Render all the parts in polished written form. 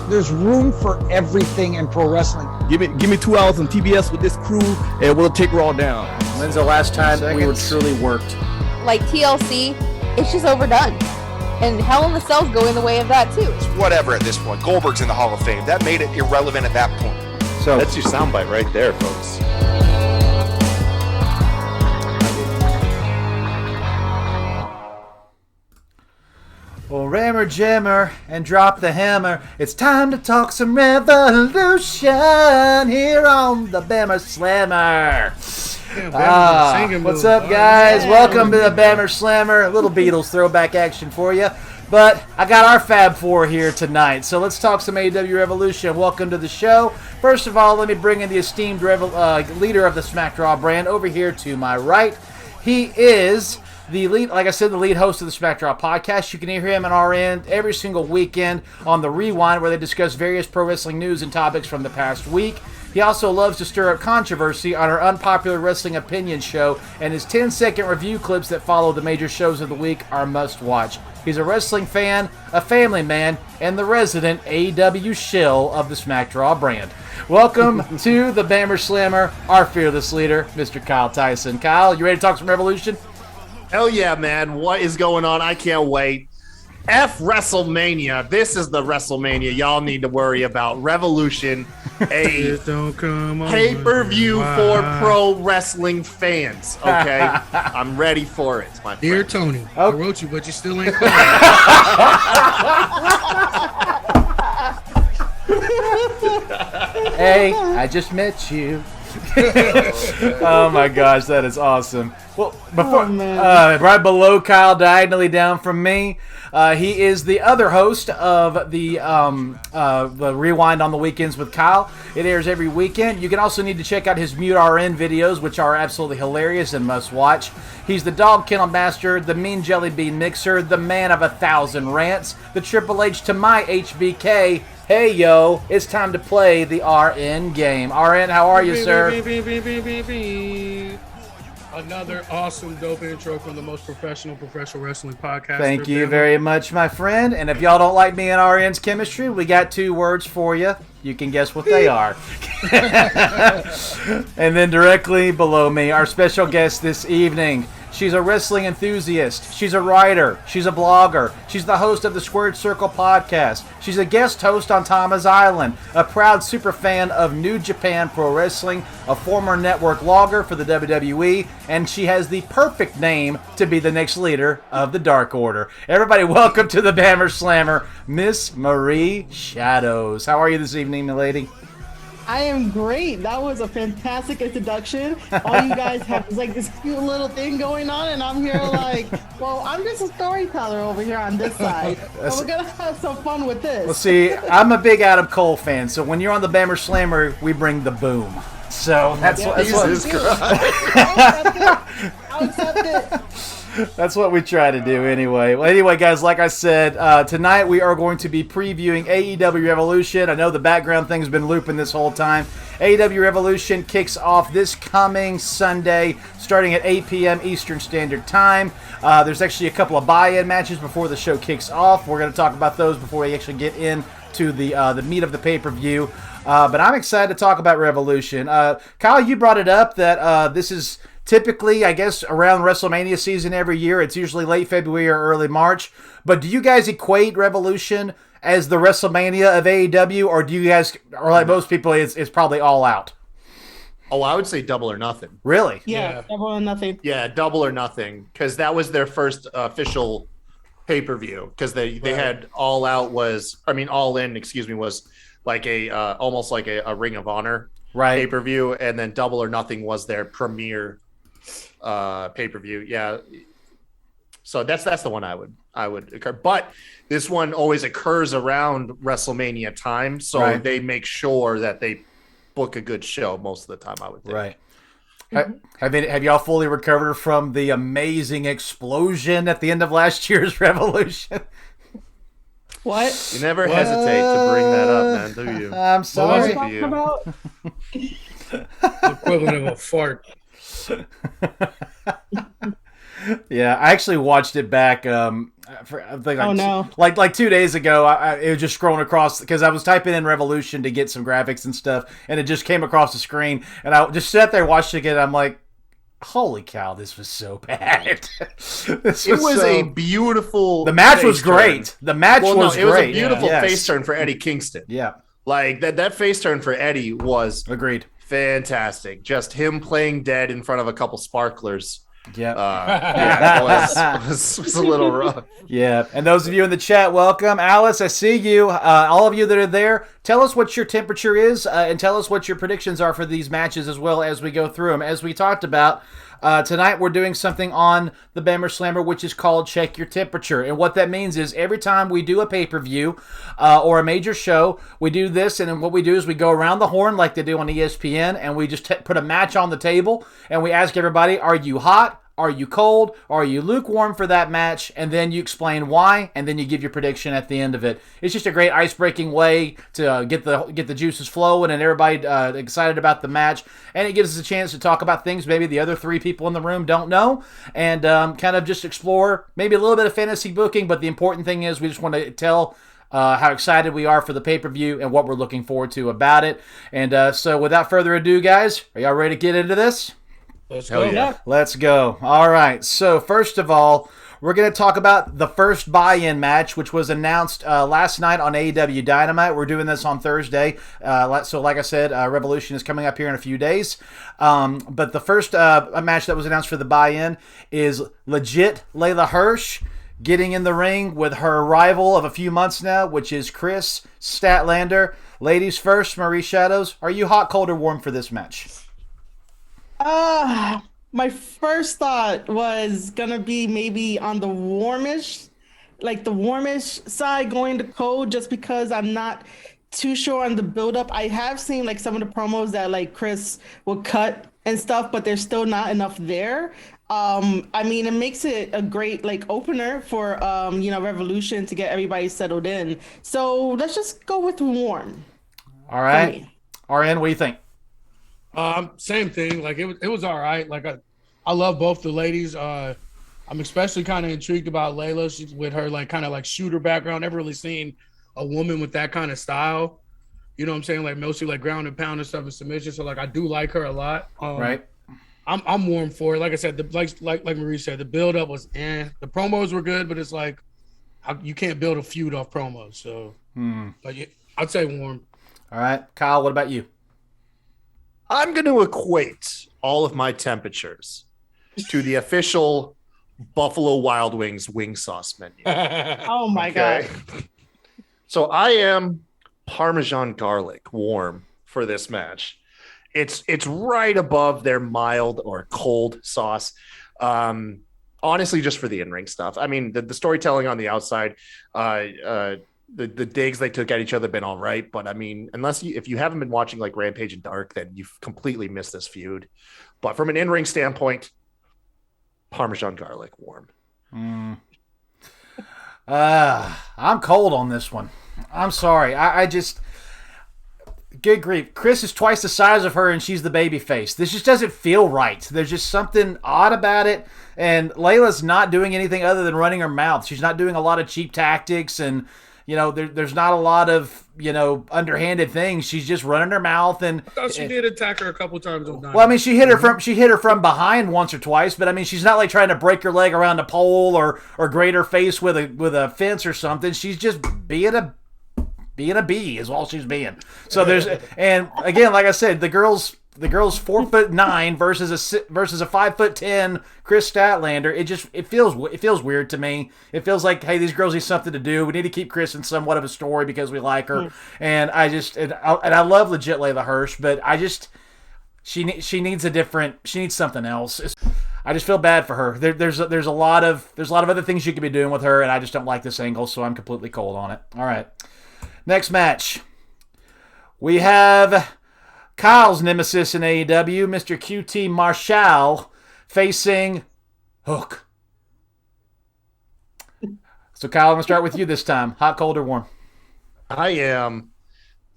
There's room for everything in pro wrestling. Give me 2 hours on TBS with this crew, and we'll take Raw down. When's the last time we were truly worked? Like TLC, it's just overdone. And Hell in the Cell's going the way of that too. It's whatever at this point. Goldberg's in the Hall of Fame. That made it irrelevant at that point. So that's your soundbite right there, folks. Well, rammer jammer and drop the hammer. It's time to talk some revolution here on the Bammer Slammer. What's up, guys? Welcome to the Bammer Slammer. A little Beatles throwback action for you. But I got our Fab Four here tonight, so let's talk some AEW Revolution. Welcome to the show. First of all, let me bring in the esteemed leader of the Smack Raw brand over here to my right. He is the lead, like I said, the lead host of the Smack Raw podcast. You can hear him on our end every single weekend on the Rewind, where they discuss various pro wrestling news and topics from the past week. He also loves to stir up controversy on our Unpopular Wrestling Opinion show, and his 10-second review clips that follow the major shows of the week are must-watch. He's a wrestling fan, a family man, and the resident AEW shill of the Smack Raw brand. Welcome to the Bammer Slammer, our fearless leader, Mr. Kyle Tyson. Kyle, you ready to talk some Revolution? Hell yeah, man. What is going on? I can't wait. F WrestleMania. This is the WrestleMania y'all need to worry about. Revolution, a pay-per-view for pro wrestling fans. Okay? I'm ready for it, my friend. Dear Tony, I wrote you, but you still ain't calling. Hey, I just met you. Oh my gosh, that is awesome. Well, before right below Kyle, diagonally down from me, he is the other host of the Rewind on the Weekends with Kyle. It airs every weekend. You can also need to check out his Mute RN videos, which are absolutely hilarious and must watch. He's the Dog Kennel Master, the Mean Jelly Bean Mixer, the Man of 1,000 Rants, the Triple H to my HBK. Hey, yo, it's time to play the RN game. RN, how are you, sir? Another awesome, dope intro from the most professional wrestling podcast. Thank you very much, my friend. And if y'all don't like me and RN's chemistry, we got 2 words for you. You can guess what they are. And then directly below me, our special guest this evening. She's a wrestling enthusiast. She's a writer. She's a blogger. She's the host of the Squared Circle podcast. She's a guest host on Tama's Island, a proud super fan of New Japan Pro Wrestling, a former network logger for the WWE, and she has the perfect name to be the next leader of the Dark Order. Everybody, welcome to the Bammer Slammer, Miss Marie Shadows. How are you this evening, my lady? I am great. That was a fantastic introduction. All you guys have is like this cute little thing going on, and I'm here like, well, I'm just a storyteller over here on this side. So we're going to have some fun with this. Well, see, I'm a big Adam Cole fan, so when you're on the Bammer Slammer, we bring the boom. So that's what... I'll accept it. That's what we try to do anyway. Well, anyway, guys, like I said, tonight we are going to be previewing AEW Revolution. I know the background thing's been looping this whole time. AEW Revolution kicks off this coming Sunday, starting at 8 p.m. Eastern Standard Time. There's actually a couple of buy-in matches before the show kicks off. We're going to talk about those before we actually get into the meat of the pay-per-view. But I'm excited to talk about Revolution. Kyle, you brought it up that this is... typically, I guess, around WrestleMania season every year. It's usually late February or early March. But do you guys equate Revolution as the WrestleMania of AEW, or do you guys, or like most people, it's probably all out? Oh, I would say Double or Nothing. Really? Yeah. Double or Nothing. Yeah, Double or Nothing, because that was their first official pay-per-view, because they had All Out was, I mean, All In, was like a almost like a Ring of Honor pay-per-view, and then Double or Nothing was their premiere pay-per-view. Yeah, so that's the one I would occur, but this one always occurs around WrestleMania time, so they make sure that they book a good show most of the time, I would think. Right. Have y'all fully recovered from the amazing explosion at the end of last year's Revolution? What? You never hesitate to bring that up, man, do you? I'm sorry. What are you talking about? The equivalent of a fart. Yeah, I actually watched it back. Like 2 days ago. It was just scrolling across because I was typing in Revolution to get some graphics and stuff, and it just came across the screen, and I just sat there watching it. I'm like, holy cow, this was so bad. It was a beautiful. The match was great. The match was great. It was a beautiful face turn for Eddie Kingston. Yeah, like that face turn for Eddie was agreed. Fantastic. Just him playing dead in front of a couple sparklers. Yeah. It was a little rough. Yeah. And those of you in the chat, welcome. Alice, I see you. All of you that are there, tell us what your temperature is and tell us what your predictions are for these matches as well as we go through them. As we talked about, tonight we're doing something on the Bammer Slammer, which is called Check Your Temperature. And what that means is every time we do a pay-per-view or a major show, we do this. And then what we do is we go around the horn like they do on ESPN, and we just put a match on the table, and we ask everybody, are you hot? Are you cold? Are you lukewarm for that match? And then you explain why, and then you give your prediction at the end of it. It's just a great ice-breaking way to get the juices flowing and everybody excited about the match. And it gives us a chance to talk about things maybe the other three people in the room don't know, and kind of just explore maybe a little bit of fantasy booking. But the important thing is we just want to tell how excited we are for the pay-per-view and what we're looking forward to about it. And so without further ado, guys, are y'all ready to get into this? Let's go. Yeah. Let's go. All right. So first of all, we're going to talk about the first buy-in match, which was announced last night on AEW Dynamite. We're doing this on Thursday. So like I said, Revolution is coming up here in a few days. But the first match that was announced for the buy-in is legit Layla Hirsch getting in the ring with her rival of a few months now, which is Chris Statlander. Ladies first, Marie Shadows, are you hot, cold, or warm for this match? My first thought was gonna be maybe on the warmish side, going to cold, just because I'm not too sure on the build-up. I have seen like some of the promos that like Chris will cut and stuff, but there's still not enough there. I mean, it makes it a great like opener for Revolution to get everybody settled in. So let's just go with warm. All right, RN, what do you think? Same thing. Like it was all right. Like I love both the ladies. I'm especially kind of intrigued about Layla. She's with her like kind of like shooter background. Never really seen a woman with that kind of style. You know what I'm saying? Like mostly like ground and pound and stuff and submission. So like I do like her a lot. Right. I'm warm for it. Like I said, like Marie said, the build up was the promos were good, but it's like you can't build a feud off promos. So, but yeah, I'd say warm. All right, Kyle, what about you? I'm going to equate all of my temperatures to the official Buffalo Wild Wings wing sauce menu. Oh my God. So I am Parmesan garlic warm for this match. It's right above their mild or cold sauce. Honestly, just for the in-ring stuff. I mean, the storytelling on the outside, the digs they took at each other have been all right, but I mean, if you haven't been watching like Rampage and Dark, then you've completely missed this feud. But from an in-ring standpoint, Parmesan garlic warm. I'm cold on this one. I'm sorry. I just good grief. Chris is twice the size of her and she's the baby face. This just doesn't feel right. There's just something odd about it. And Layla's not doing anything other than running her mouth. She's not doing a lot of cheap tactics, and there's not a lot of, underhanded things. She's just running her mouth. And I thought she did attack her a couple times. Well, I mean, she hit her from behind once or twice, but I mean, she's not like trying to break her leg around a pole or grate her face with a fence or something. She's just being a bee is all she's being. So and again, like I said, the girl's 4'9" versus a 5'10" Chris Statlander. It feels weird to me. It feels like, hey, these girls need something to do. We need to keep Chris in somewhat of a story because we like her. And I love legit Layla Hirsch, but she needs something else. I just feel bad for her. There's a lot of other things you could be doing with her, and I just don't like this angle, so I'm completely cold on it. All right, next match. We have Kyle's nemesis in AEW, Mr. QT Marshall, facing Hook. So, Kyle, I'm going to start with you this time. Hot, cold, or warm? I am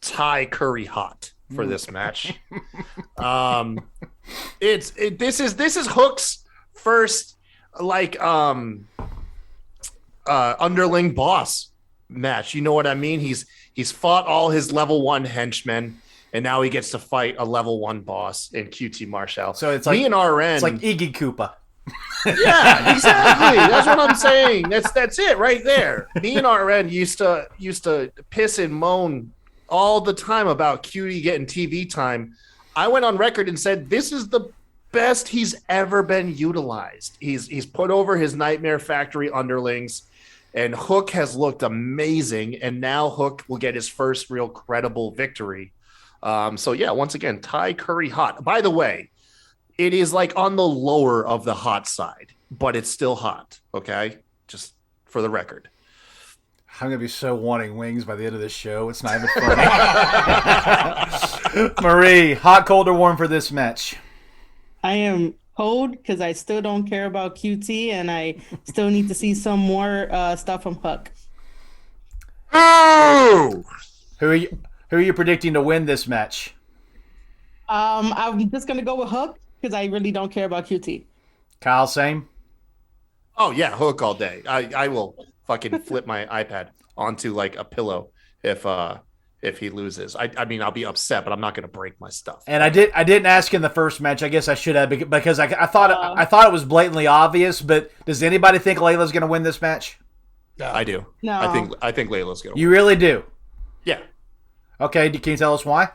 Thai curry hot for this match. This is Hook's first like underling boss match. You know what I mean? He's fought all his level 1 henchmen, and now he gets to fight a level 1 boss in QT Marshall. So it's like me and RN. It's like Iggy Koopa. Yeah, exactly. That's what I'm saying. That's it right there. Me and RN used to piss and moan all the time about QT getting TV time. I went on record and said this is the best he's ever been utilized. He's put over his Nightmare Factory underlings, and Hook has looked amazing. And now Hook will get his first real credible victory. So yeah, once again, Ty Curry hot. By the way, it is like on the lower of the hot side, but it's still hot. Okay, just for the record. I'm gonna be so wanting wings by the end of this show. It's not even funny. Marie, hot, cold, or warm for this match? I am cold because I still don't care about QT, and I still need to see some more stuff from Hook. Oh! Who are you predicting to win this match? I'm just gonna go with Hook because I really don't care about QT. Kyle, same? Oh yeah, Hook all day. I will fucking flip my iPad onto like a pillow if he loses. I mean, I'll be upset, but I'm not going to break my stuff. And I didn't ask in the first match. I guess I should have, because I thought it was blatantly obvious. But does anybody think Layla's going to win this match? No. I do. No. I think Layla's going to win. You really do? Yeah. Okay. Can you tell us why?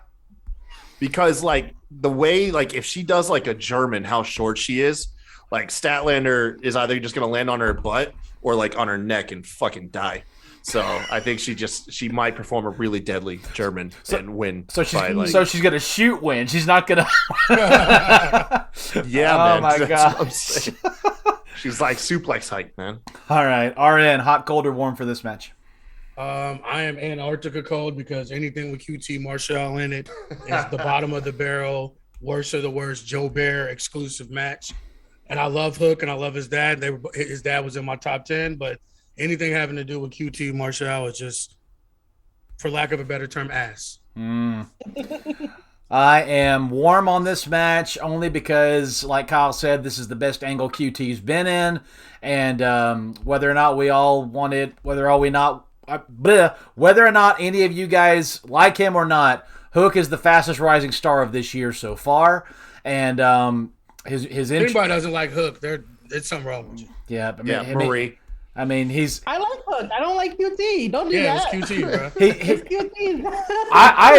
Because like the way, like if she does like a German, how short she is, like Statlander is either just going to land on her butt or like on her neck and fucking die. So I think she might perform a really deadly German and win. So she's gonna shoot win. She's not gonna. Yeah, oh man. My That's God. what I'm saying. She's like suplex height, man. All right, RN, hot, cold, or warm for this match? I am Antarctica cold because anything with QT Marshall in it is the bottom of the barrel, worst of the worst, Joe Bear exclusive match. And I love Hook and I love his dad. His dad was in my top 10, but anything having to do with QT Marshall is just, for lack of a better term, ass. I am warm on this match only because, like Kyle said, this is the best angle QT's been in, and whether or not we all want it, whether or not any of you guys like him or not, Hook is the fastest rising star of this year so far, and his anybody doesn't like Hook, there's something wrong with you. Yeah, Marie. I mean, I like Hook. I don't like QT. Don't do that. Yeah, it's QT, bro. It's QT. I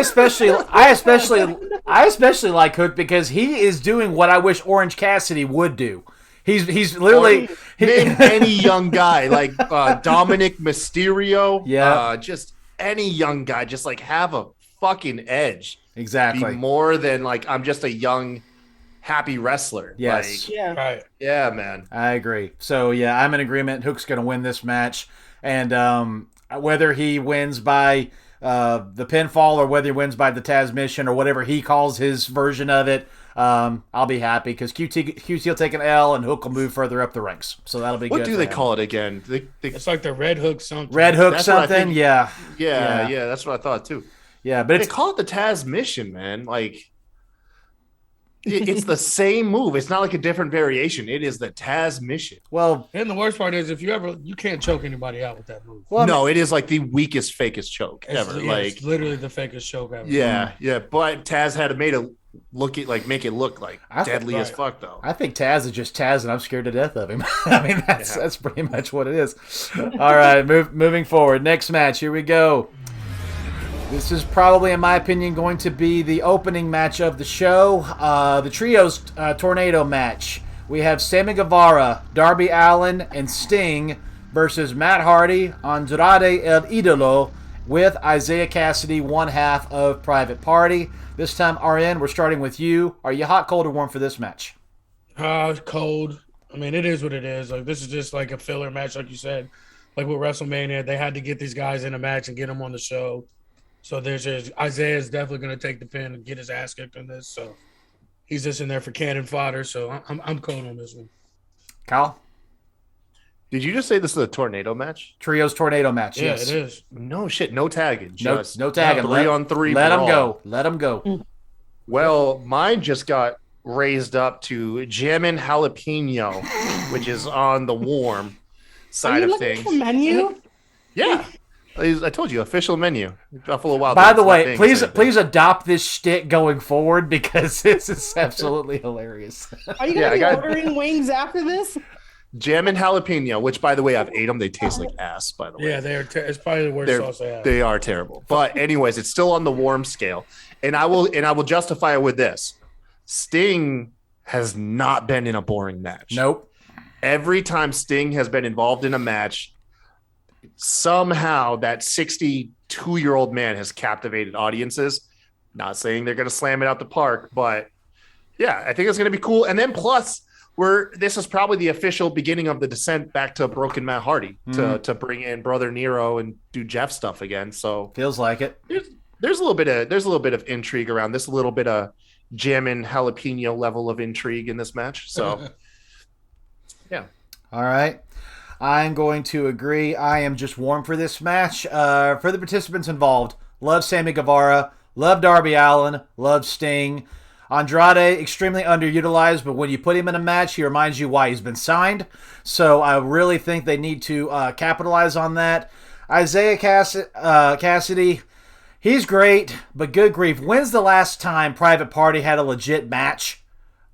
especially like Hook because he is doing what I wish Orange Cassidy would do. He's literally name any young guy like Dominic Mysterio. Yeah, just any young guy. Just like have a fucking edge. Exactly. Be more than like I'm just a young, happy wrestler. Yes. Like, Yeah. Right. Yeah, man. I agree. So yeah, I'm in agreement. Hook's going to win this match, and whether he wins by the pinfall or whether he wins by the Taz mission or whatever he calls his version of it, I'll be happy because QT will take an L and Hook will move further up the ranks. So that'll be good. What do they call it again? It's like the Red Hook something. Red Hook That's what I something? think. Yeah. Yeah. That's what I thought too. Yeah, but They call it the Taz mission, man. Like it's the same move. It's not like a different variation. It is the Taz mission. Well, And the worst part is you can't choke anybody out with that move. No, it is like the weakest, fakest choke ever. It's literally the fakest choke ever. Yeah. But Taz had to make it look like deadly as fuck though. I think Taz is just Taz, and I'm scared to death of him. I mean, that's pretty much what it is. All right, moving forward. Next match. Here we go. This is probably, in my opinion, going to be the opening match of the show. The Trios Tornado match. We have Sammy Guevara, Darby Allin, and Sting versus Matt Hardy, Andrade El Idolo, with Isaiah Cassidy, one half of Private Party. This time, RN, we're starting with you. Are you hot, cold, or warm for this match? Cold. I mean, it is what it is. Like, this is just like a filler match, like you said. Like with WrestleMania, they had to get these guys in a match and get them on the show. So Isaiah is definitely going to take the pin and get his ass kicked on this. So he's just in there for cannon fodder. So I'm cold on this one. Kyle? Did you just say this is a tornado match? Trios Tornado match, Yeah, yes. it is. No shit, no tagging. No, Just no tagging. 3-on-3. Let them brawl. go. Let them go. Well, mine just got raised up to Jammin' Jalapeno, which is on the warm side of things. For menu? Yeah. I told you, official menu. Buffalo Wild By Wings, the way, not being please adopt this shtick going forward because this is absolutely hilarious. Are you going to be ordering wings after this? Jammin' Jalapeno, which, by the way, I've ate them. They taste like ass, by the way. Yeah, it's probably the worst sauce I have. They are terrible. But anyways, it's still on the warm scale. And I will justify it with this. Sting has not been in a boring match. Nope. Every time Sting has been involved in a match, somehow that 62-year-old man has captivated audiences. Not saying they're going to slam it out the park, but yeah, I think it's going to be cool. And then plus, this is probably the official beginning of the descent back to Broken Matt Hardy to bring in Brother Nero and do Jeff stuff again. So feels like it. There's a little bit of intrigue around this, a little bit of Jammin' Jalapeno level of intrigue in this match. So yeah. All right. I'm going to agree. I am just warm for this match. For the participants involved, love Sammy Guevara, love Darby Allin, love Sting. Andrade, extremely underutilized, but when you put him in a match, he reminds you why he's been signed. So I really think they need to capitalize on that. Isaiah Cassidy, he's great, but good grief. When's the last time Private Party had a legit match?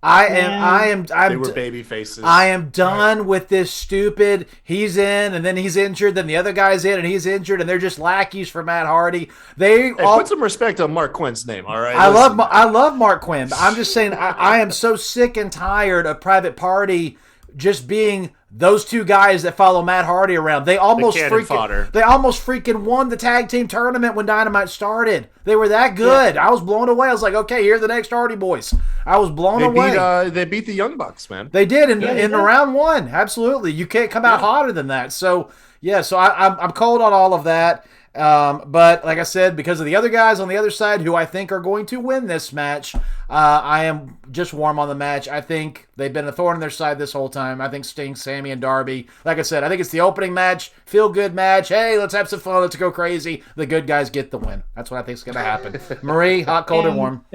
They were baby faces. I am done with this stupid, he's in, and then he's injured, then the other guy's in, and he's injured, and they're just lackeys for Matt Hardy. Put some respect on Mark Quinn's name, all right? I love Mark Quinn, but I'm just saying, I am so sick and tired of Private Party just being those two guys that follow Matt Hardy around. They almost freaking won the tag team tournament when Dynamite started. They were that good. Yeah. I was blown away. I was like, okay, here are the next Hardy Boys. I was blown away. They beat the Young Bucks, man. They did in round one. Absolutely. You can't come out hotter than that. So, yeah, I'm cold on all of that. But like I said, because of the other guys on the other side who I think are going to win this match, I am just warm on the match. I think they've been a thorn in their side this whole time. I think Sting, Sammy, and Darby, like I said, I think it's the opening match, feel-good match. Hey, let's have some fun. Let's go crazy. The good guys get the win. That's what I think is going to happen. Marie, hot, cold, or warm?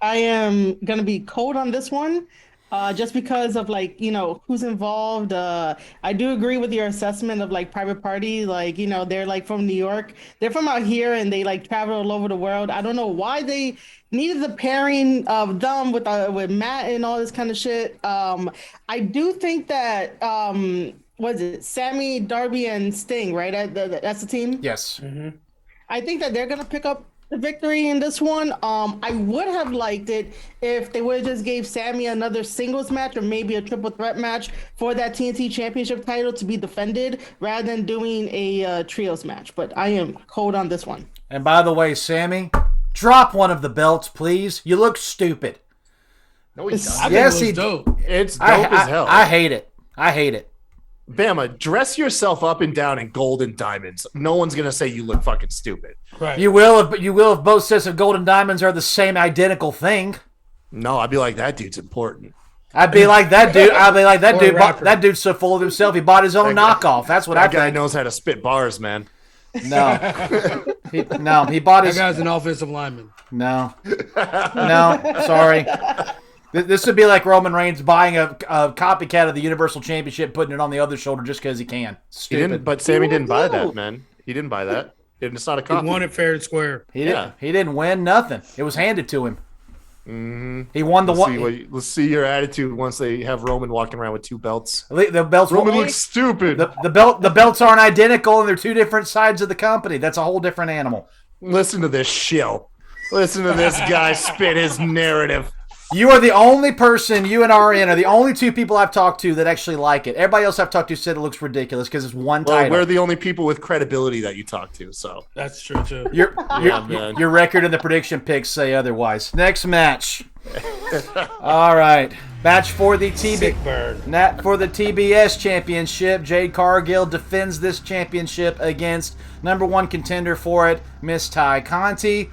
I am going to be cold on this one. Just because of who's involved. I do agree with your assessment of Private Party. They're from New York. They're from out here and they travel all over the world. I don't know why they needed the pairing of them with Matt and all this kind of shit. I do think that Sammy, Darby, and Sting, right? That's the team? Yes. Mm-hmm. I think that they're gonna pick up the victory in this one. I would have liked it if they would have just gave Sammy another singles match or maybe a triple threat match for that TNT Championship title to be defended rather than doing a trios match. But I am cold on this one. And by the way, Sammy, drop one of the belts, please. You look stupid. No, he doesn't. Yes, it's dope. It's dope as hell. I hate it. Bama, dress yourself up and down in gold and diamonds. No one's gonna say you look fucking stupid. Right. You will if both sets of gold and diamonds are the same identical thing. No, I'd be like, that dude's important. I'd be like that dude. That dude's so full of himself he bought his own knockoff. That's what I think. That guy knows how to spit bars, man. No, he bought his. That guy's an offensive lineman. No, sorry. This would be like Roman Reigns buying a copycat of the Universal Championship, putting it on the other shoulder just because he can. Stupid. But Sammy didn't buy that, man. He didn't buy that. It's not a copy. He won it fair and square. He didn't win nothing. It was handed to him. Mm-hmm. He won the one. Let's see your attitude once they have Roman walking around with two belts. The belts. Roman looks stupid. The belts aren't identical, and they're two different sides of the company. That's a whole different animal. Listen to this shill. Listen to this guy spit his narrative. You are the only person, you and RN are the only two people I've talked to that actually like it. Everybody else I've talked to said it looks ridiculous because it's one title. We're the only people with credibility that you talk to, so. That's true, too. Your record and the prediction picks say otherwise. Next match. All right. Match for the TBS Championship. Jade Cargill defends this championship against number one contender for it, Miss Ty Conti.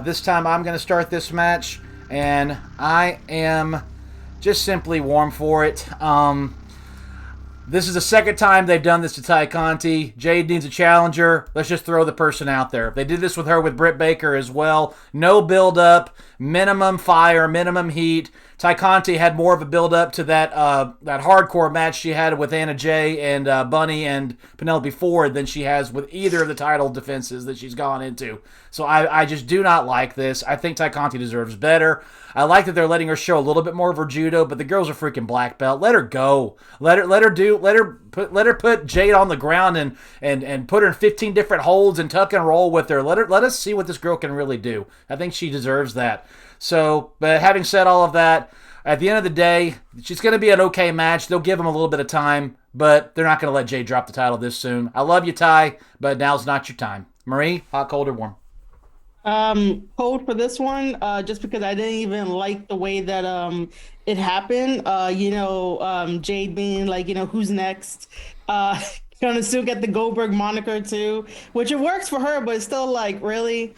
This time I'm going to start this match. And I am just simply warm for it. This is the second time they've done this to Ty Conti. Jade needs a challenger. Let's just throw the person out there. They did this with her with Britt Baker as well. No build-up, minimum fire, minimum heat. Ty Conti had more of a build-up to that hardcore match she had with Anna Jay and Bunny and Penelope Ford than she has with either of the title defenses that she's gone into. So I just do not like this. I think Ty Conti deserves better. I like that they're letting her show a little bit more of her judo, but the girl's a freaking black belt. Let her go. Let her put Jade on the ground and put her in 15 different holds and tuck and roll with her. Let us see what this girl can really do. I think she deserves that. So, but having said all of that, at the end of the day, it's going to be an okay match. They'll give them a little bit of time, but they're not going to let Jade drop the title this soon. I love you, Ty, but now's not your time. Marie, hot, cold, or warm? Cold for this one, just because I didn't even like the way that it happened. Jade being like, who's next? Gonna still get the Goldberg moniker too, which it works for her, but it's still like, really?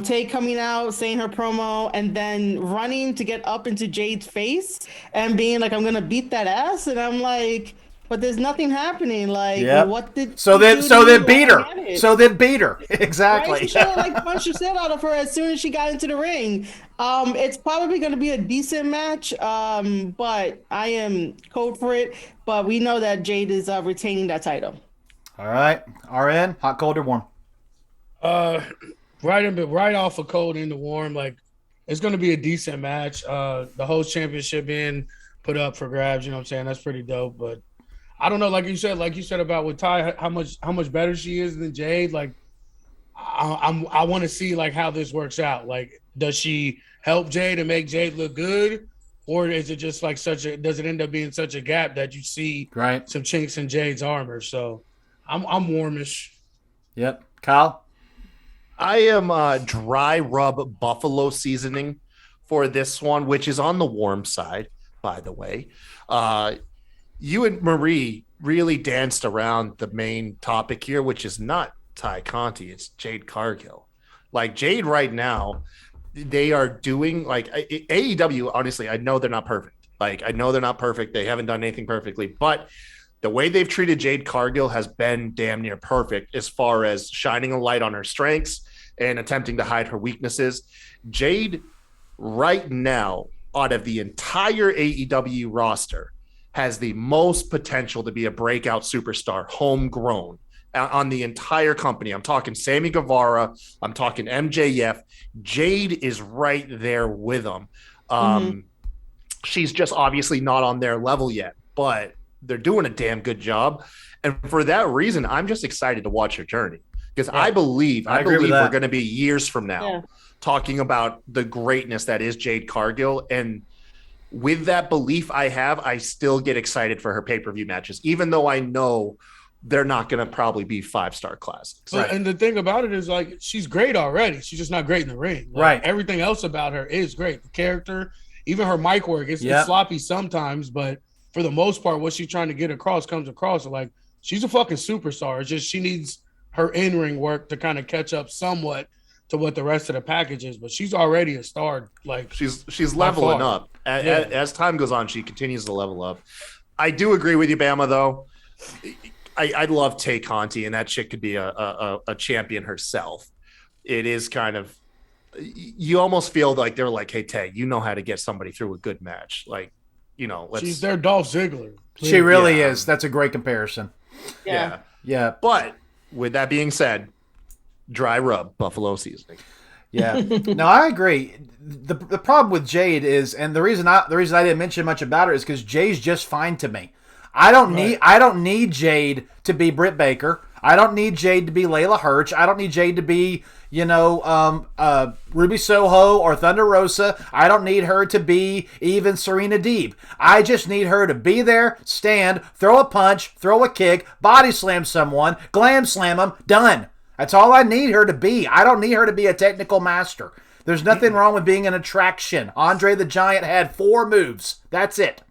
Tay coming out, saying her promo, and then running to get up into Jade's face and being like, I'm gonna beat that ass, and I'm like, but there's nothing happening. Like, yep. What did so then beat her? So then beat her. Exactly. Right? She should have like punched the shit out of her as soon as she got into the ring. It's probably going to be a decent match, but I am cold for it. But we know that Jade is retaining that title. All right, RN, hot, cold, or warm? Right off of cold into warm. Like, it's going to be a decent match. The host championship being put up for grabs. You know what I'm saying? That's pretty dope. But I don't know, like you said about with Ty, how much better she is than Jade. Like, I want to see like how this works out. Like, does she help Jade and make Jade look good, or is it just like does it end up being such a gap that you see some chinks in Jade's armor? So, I'm warmish. Yep, Kyle. I am dry rub buffalo seasoning for this one, which is on the warm side, by the way. You and Marie really danced around the main topic here, which is not Ty Conti, it's Jade Cargill. Like, Jade right now, they are doing like AEW. Honestly, I know they're not perfect. They haven't done anything perfectly, but the way they've treated Jade Cargill has been damn near perfect as far as shining a light on her strengths and attempting to hide her weaknesses. Jade right now, out of the entire AEW roster, has the most potential to be a breakout superstar, homegrown, on the entire company. I'm talking Sammy Guevara. I'm talking MJF. Jade is right there with them. She's just obviously not on their level yet, but they're doing a damn good job. And for that reason, I'm just excited to watch her journey, because I believe we're going to be years from now talking about the greatness that is Jade Cargill. And with that belief I still get excited for her pay-per-view matches, even though I know they're not going to probably be 5-star classics. Right. And the thing about it is, like, she's great already. She's just not great in the ring. Like, right. Everything else about her is great. The character, even her mic work, it's sloppy sometimes, but for the most part, what she's trying to get across comes across. Like, she's a fucking superstar. It's just she needs her in-ring work to kind of catch up somewhat to what the rest of the package is, but she's already a star. Like, she's leveling up. As time goes on, she continues to level up. I do agree with you, Bama, though. I'd love Tay Conti, and that chick could be a champion herself. It is kind of, you almost feel like they're like, hey, Tay, you know how to get somebody through a good match. Like, she's their Dolph Ziggler. She really is. That's a great comparison. Yeah. But with that being said, dry rub buffalo seasoning. Yeah. No, I agree. The problem with Jade is, and the reason I didn't mention much about her is because Jade's just fine to me. I don't need Jade to be Britt Baker. I don't need Jade to be Layla Hirsch. I don't need Jade to be, Ruby Soho or Thunder Rosa. I don't need her to be even Serena Deeb. I just need her to be there, stand, throw a punch, throw a kick, body slam someone, glam slam them, done. That's all I need her to be. I don't need her to be a technical master. There's nothing wrong with being an attraction. Andre the Giant had 4 moves. That's it.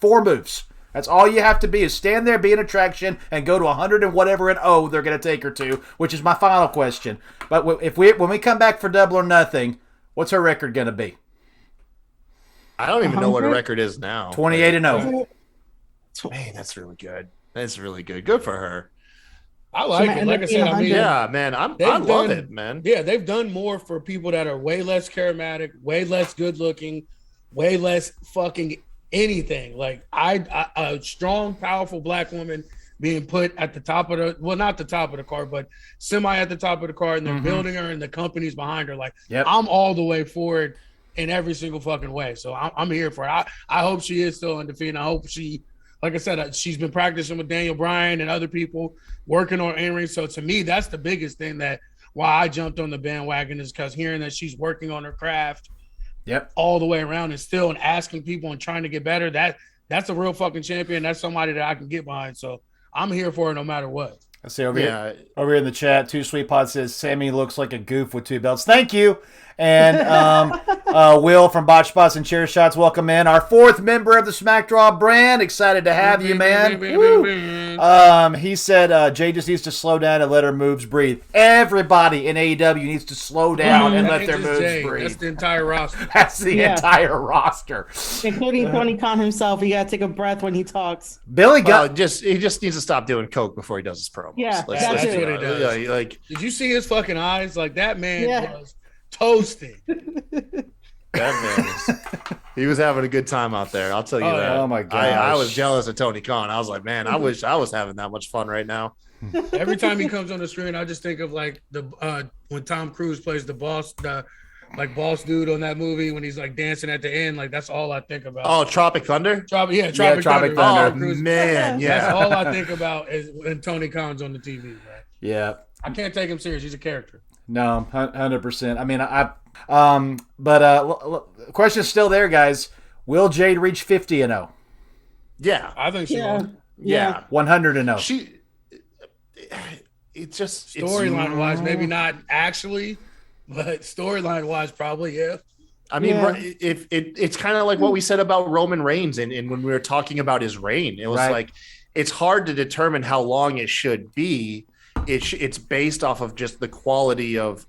4 moves. That's all you have to be, is stand there, be an attraction, and go to 100 and whatever and they're going to take her to, which is my final question. But when we come back for Double or Nothing, what's her record going to be? I don't even know what her record is now. 28-0. Man, that's really good. That's really good. Good for her. I like it. Like I said, I mean, yeah, man, I love it, man. Yeah, they've done more for people that are way less charismatic, way less good looking, way less fucking anything. Like a strong, powerful black woman being put at the top of the, well, not the top of the card, but semi at the top of the card, and they're building her and the company's behind her. Like, I'm all the way for it in every single fucking way. So I'm here for it. I hope she is still undefeated. I hope she, like I said, she's been practicing with Daniel Bryan and other people working on in-ring. So to me, that's the biggest thing that why I jumped on the bandwagon is because hearing that she's working on her craft all the way around and still and asking people and trying to get better, that's a real fucking champion. That's somebody that I can get behind. So I'm here for it no matter what. I see over here in the chat, Too Sweet Pod says Sammy looks like a goof with 2 belts. Thank you. And Will from Botch Spots and Chair Shots, welcome in. Our 4th member of the Smack Draw brand. Excited to have you, man. He said Jay just needs to slow down and let her moves breathe. Everybody in AEW needs to slow down and let their moves breathe. That's the entire roster. That's the entire roster. Including Tony Khan himself. He got to take a breath when he talks. Billy he just needs to stop doing coke before he does his promos. Yeah, that's what he does. Yeah, like, did you see his fucking eyes? Like, that man was toasted. That man he was having a good time out there. I'll tell you that. Oh my god! I was jealous of Tony Khan. I was like, man, I wish I was having that much fun right now. Every time he comes on the screen, I just think of like the when Tom Cruise plays the boss dude on that movie when he's like dancing at the end. Like, that's all I think about. Oh, Tropic Thunder. Tropic Thunder. Oh man, yeah. That's all I think about is when Tony Khan's on the TV. Right? Yeah. I can't take him serious. He's a character. No, 100%. I mean, but question is still there, guys. Will Jade reach 50-0? Yeah, I think she will. Yeah, 100-0. It's just storyline wise, maybe not actually, but storyline wise, probably yeah. I mean, if it's kind of like what we said about Roman Reigns, and when we were talking about his reign, it was like it's hard to determine how long it should be. It's based off of just the quality of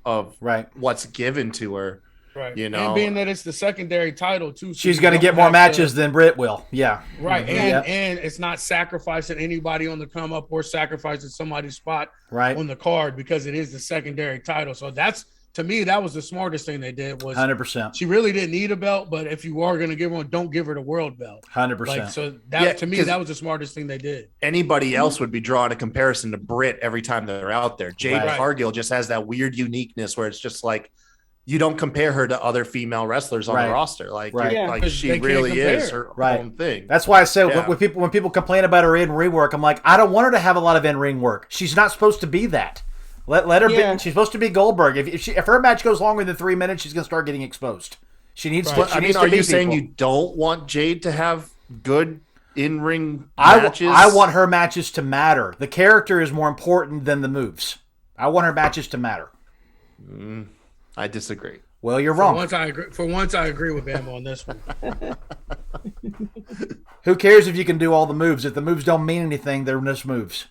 what's given to her. Right. You know, and being that it's the secondary title too, so she's going to get more matches than Britt will. Yeah. Right. And it's not sacrificing anybody on the come up or sacrificing somebody's spot on the card because it is the secondary title. So that's, to me, that was the smartest thing they did. Was 100%. She really didn't need a belt, but if you are going to give her one, don't give her the world belt. 100%. Like, so that to me, that was the smartest thing they did. Anybody else would be drawing a comparison to Britt every time they're out there. Jade Cargill just has that weird uniqueness where it's just like you don't compare her to other female wrestlers on the roster. Like, like she really is her own thing. That's why I said when people complain about her in-ring work, I'm like, I don't want her to have a lot of in-ring work. She's not supposed to be that. Let her be. She's supposed to be Goldberg. If her match goes longer than 3 minutes, she's gonna start getting exposed. She needs to. I mean, are you saying you don't want Jade to have good in-ring matches? I want her matches to matter. The character is more important than the moves. I want her matches to matter. I disagree. Well, you're wrong. For once, I agree with Bam on this one. Who cares if you can do all the moves? If the moves don't mean anything, they're just moves.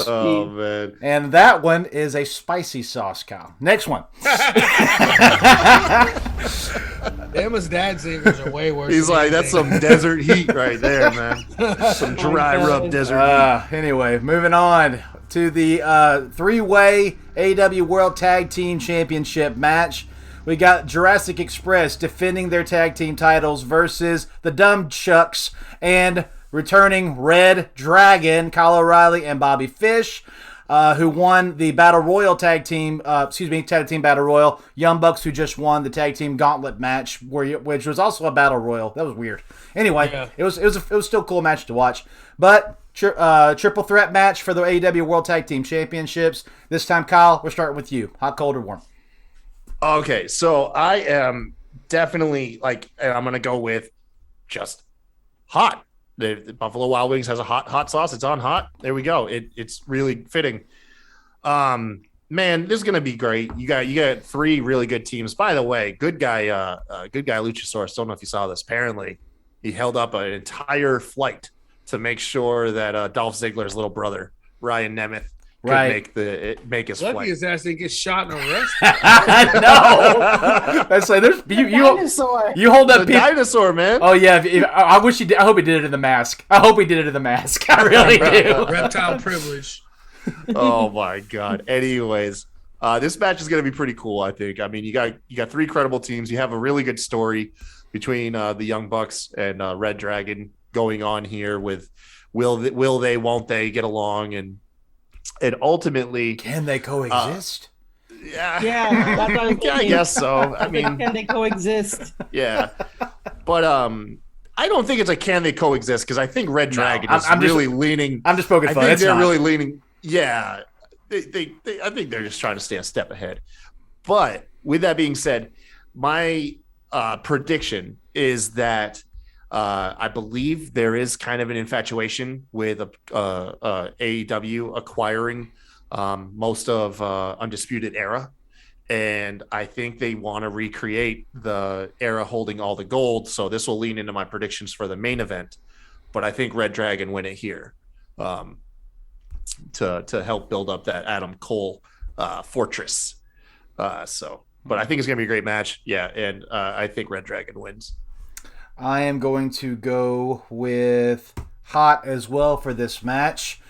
Oh man! And that one is a spicy sauce, Kyle. Next one. Emma's dad singers are way worse. He's like, that's some desert heat right there, man. Some dry rub desert heat. Anyway, moving on to the 3-way AEW World Tag Team Championship match. We got Jurassic Express defending their tag team titles versus the Dumb Chucks and returning Red Dragon, Kyle O'Reilly and Bobby Fish, who won the Battle Royal Tag Team Battle Royal. Young Bucks, who just won the Tag Team Gauntlet match, which was also a Battle Royal. That was weird. Anyway, it was still a cool match to watch. But triple threat match for the AEW World Tag Team Championships. This time, Kyle, we're starting with you. Hot, cold, or warm? Okay, so I am definitely and I'm going to go with just hot. The Buffalo Wild Wings has a hot sauce. It's on hot. There we go. It's really fitting. Man, this is gonna be great. You got 3 really good teams. By the way, good guy Luchasaurus. Don't know if you saw this. Apparently, he held up an entire flight to make sure that Dolph Ziggler's little brother Ryan Nemeth make his Lucky flight. his ass didn't get shot and arrested. I know. That's like there's Dinosaur. you hold up The dinosaur, man. Oh yeah, I wish he did. I hope he did it in the mask. I hope he did it in the mask. I really do. Reptile privilege. Oh my god. Anyways, this match is going to be pretty cool, I think. I mean, you got three credible teams. You have a really good story between the Young Bucks and Red Dragon going on here with will they, won't they get along, and ultimately, Can they coexist? Yeah, that's what I'm yeah, I thinking. guess so. I mean, Can they coexist? yeah, but I don't think it's a can they coexist, because I think Red Dragon is really leaning. I'm just poking I fun. think It's they're not. really leaning. Yeah, they I think they're just trying to stay a step ahead. But with that being said, my prediction is that I believe there is kind of an infatuation with AEW acquiring most of Undisputed Era. And I think they want to recreate the era holding all the gold. So this will lean into my predictions for the main event. But I think Red Dragon win it here to help build up that Adam Cole fortress. But I think it's going to be a great match. Yeah, and I think Red Dragon wins. I am going to go with Hot as well for this match.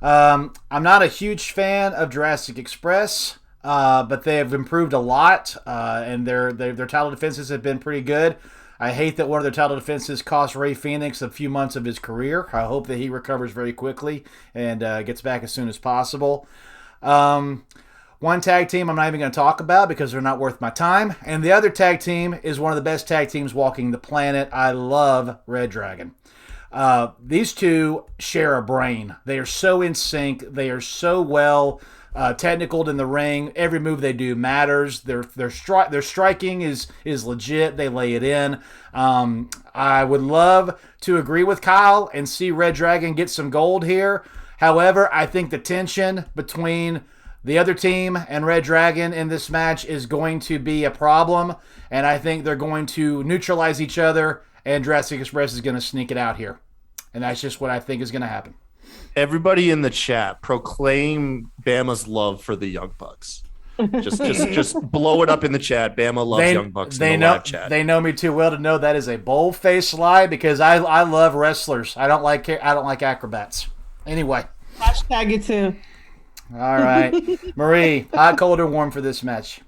I'm not a huge fan of Jurassic Express, but they have improved a lot, and their title defenses have been pretty good. I hate that one of their title defenses cost Rey Fenix a few months of his career. I hope that he recovers very quickly and gets back as soon as possible. One tag team I'm not even going to talk about because they're not worth my time. And the other tag team is one of the best tag teams walking the planet. I love Red Dragon. These two share a brain. They are so in sync. They are so well technical in the ring. Every move they do matters. Their striking is legit. They lay it in. I would love to agree with Kyle and see Red Dragon get some gold here. However, I think the tension between the other team and Red Dragon in this match is going to be a problem, and I think they're going to neutralize each other, and Jurassic Express is going to sneak it out here. And that's just what I think is going to happen. Everybody in the chat, proclaim Bama's love for the Young Bucks. Just blow it up in the chat. Bama loves Young Bucks in the live chat. They know me too well to know that is a bold-faced lie because I love wrestlers. I don't like acrobats. Anyway. Hashtag it too. All right. Marie, hot, cold, or warm for this match?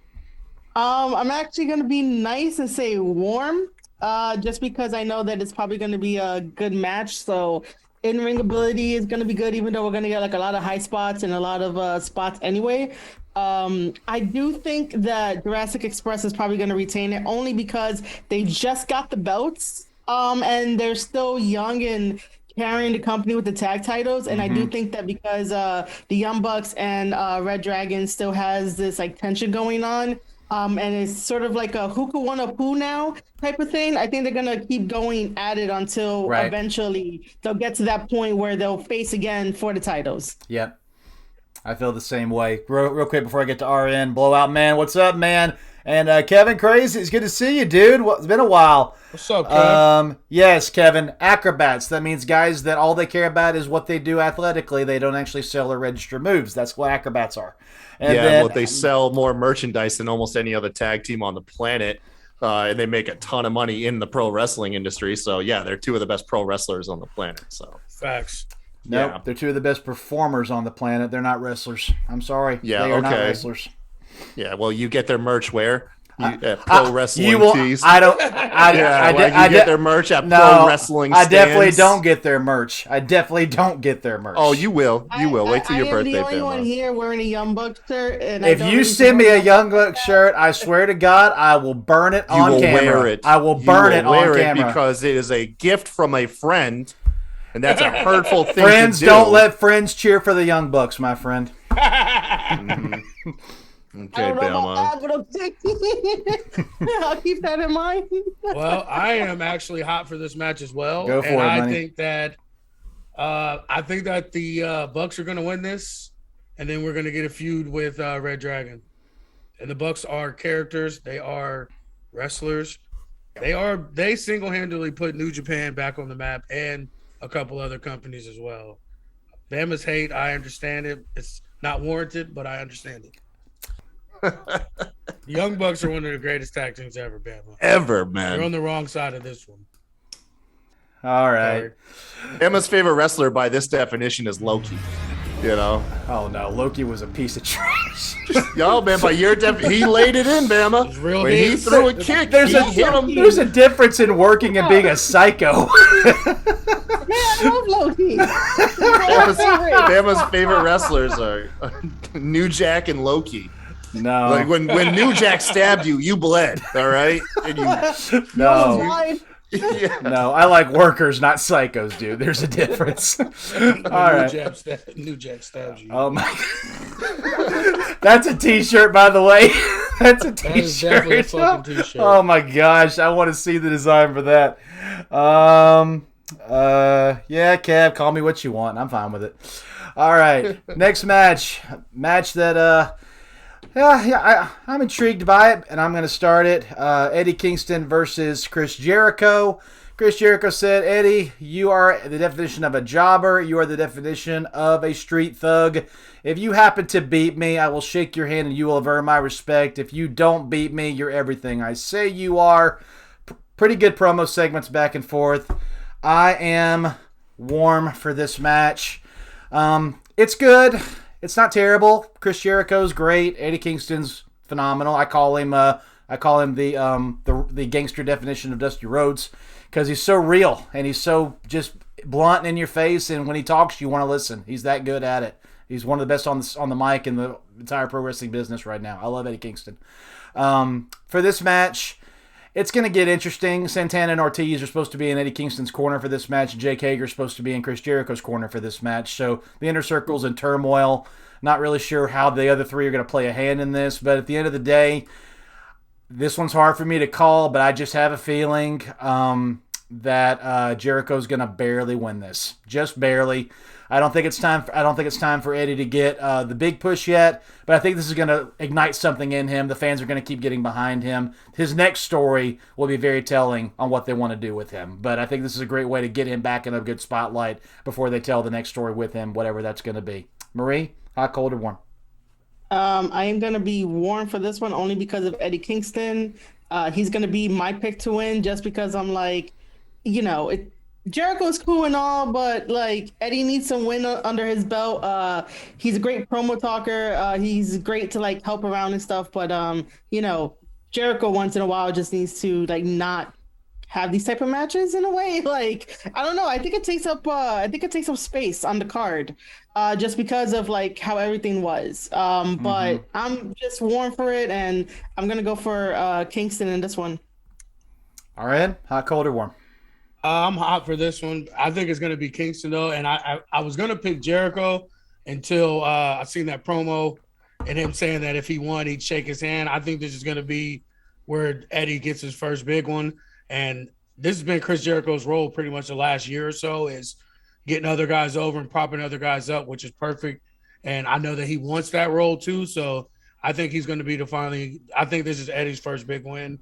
I'm actually going to be nice and say warm, just because I know that it's probably going to be a good match. So in-ring ability is going to be good, even though we're going to get like a lot of high spots and a lot of spots anyway. I do think that Jurassic Express is probably going to retain it only because they just got the belts, and they're still young and carrying the company with the tag titles. And I do think that because the Young Bucks and Red Dragon still has this like tension going on, and it's sort of like a who could one up who now type of thing. I think they're going to keep going at it until eventually they'll get to that point where they'll face again for the titles. Yep. I feel the same way. Real quick before I get to RN, Blowout Man, what's up, man? And Kevin Crazy, it's good to see you, dude. It's been a while. What's up, Kevin? Yes, Kevin. Acrobats. That means guys that all they care about is what they do athletically. They don't actually sell or register moves. That's what acrobats are. And then, they sell more merchandise than almost any other tag team on the planet, and they make a ton of money in the pro wrestling industry. So, yeah, they're two of the best pro wrestlers on the planet. So Facts. Nope, they're two of the best performers on the planet. They're not wrestlers. I'm sorry. Yeah, they are not wrestlers. Yeah, well, you get their merch where? Pro Wrestling Tees. I don't. You get their merch at Pro Wrestling stands. I definitely don't get their merch. Oh, you will. You will. Wait till your birthday, I'm the only one here wearing a Young Bucks shirt. And if you send me a Young Bucks shirt, I swear to God, I will burn it on camera. You will wear it. I will burn it on camera because it is a gift from a friend, and that's a hurtful thing Friends to do. don't let friends cheer for the Young Bucks, my friend. Okay, I don't know about that, but I'll keep that in mind. Well, I am actually hot for this match as well. Go for and it, I money. think that the Bucks are going to win this, and then we're going to get a feud with Red Dragon. And the Bucks are characters. They are wrestlers. They single-handedly put New Japan back on the map and a couple other companies as well. Bama's hate, I understand it. It's not warranted, but I understand it. The Young Bucks are one of the greatest tag teams ever, Bama. Ever, You're man. on the wrong side of this one. All right. Emma's favorite wrestler by this definition is Loki. You know? Oh no, Loki was a piece of trash. Yo, man, by your he laid it in, Bama. It's real When he heat. threw a kick, There's he hit him. a difference in working and being a psycho. Man, I love Loki. Bama's favorite wrestlers are New Jack and Loki. No. Like when New Jack stabbed you, you bled, all right? And you, No. Fine. yeah. No, I like workers, not psychos, dude. There's a difference. All right. New Jack stabs you. Oh my. That's a T-shirt, by the way. That's a That is definitely a T-shirt. fucking T-shirt. Oh my gosh, I want to see the design for that. Yeah, Kev, call me what you want. I'm fine with it. All right, next match that I'm intrigued by it, and I'm going to start it. Eddie Kingston versus Chris Jericho. Chris Jericho said, Eddie, you are the definition of a jobber. You are the definition of a street thug. If you happen to beat me, I will shake your hand and you will have earned my respect. If you don't beat me, you're everything I say you are. Pretty good promo segments back and forth. I am warm for this match. It's good. It's not terrible. Chris Jericho's great. Eddie Kingston's phenomenal. I call him the gangster definition of Dusty Rhodes because he's so real and he's so just blunt and in your face. And when he talks, you want to listen. He's that good at it. He's one of the best on the mic in the entire pro wrestling business right now. I love Eddie Kingston. For this match, it's going to get interesting. Santana and Ortiz are supposed to be in Eddie Kingston's corner for this match. Jake Hager's supposed to be in Chris Jericho's corner for this match. So the Inner Circle's in turmoil. Not really sure how the other three are going to play a hand in this. But at the end of the day, this one's hard for me to call. But I just have a feeling that Jericho's going to barely win this. Just barely. I don't think it's time for Eddie to get the big push yet, but I think this is going to ignite something in him. The fans are going to keep getting behind him. His next story will be very telling on what they want to do with him. But I think this is a great way to get him back in a good spotlight before they tell the next story with him, whatever that's going to be. Marie, hot, cold, or warm? I am going to be warm for this one only because of Eddie Kingston. He's going to be my pick to win just because I'm like, Jericho's cool and all, but like Eddie needs some win under his belt. He's a great promo talker. He's great to like help around and stuff, but Jericho once in a while just needs to like not have these type of matches in a way. Like I don't know. I think it takes up space on the card, just because of like how everything was. But I'm just warm for it, and I'm gonna go for Kingston in this one. All right, hot, cold, or warm? I'm hot for this one. I think it's going to be Kingston, though. And I was going to pick Jericho until I seen that promo and him saying that if he won, he'd shake his hand. I think this is going to be where Eddie gets his first big one. And this has been Chris Jericho's role pretty much the last year or so, is getting other guys over and propping other guys up, which is perfect. And I know that he wants that role, too. So I think he's going to be I think this is Eddie's first big win.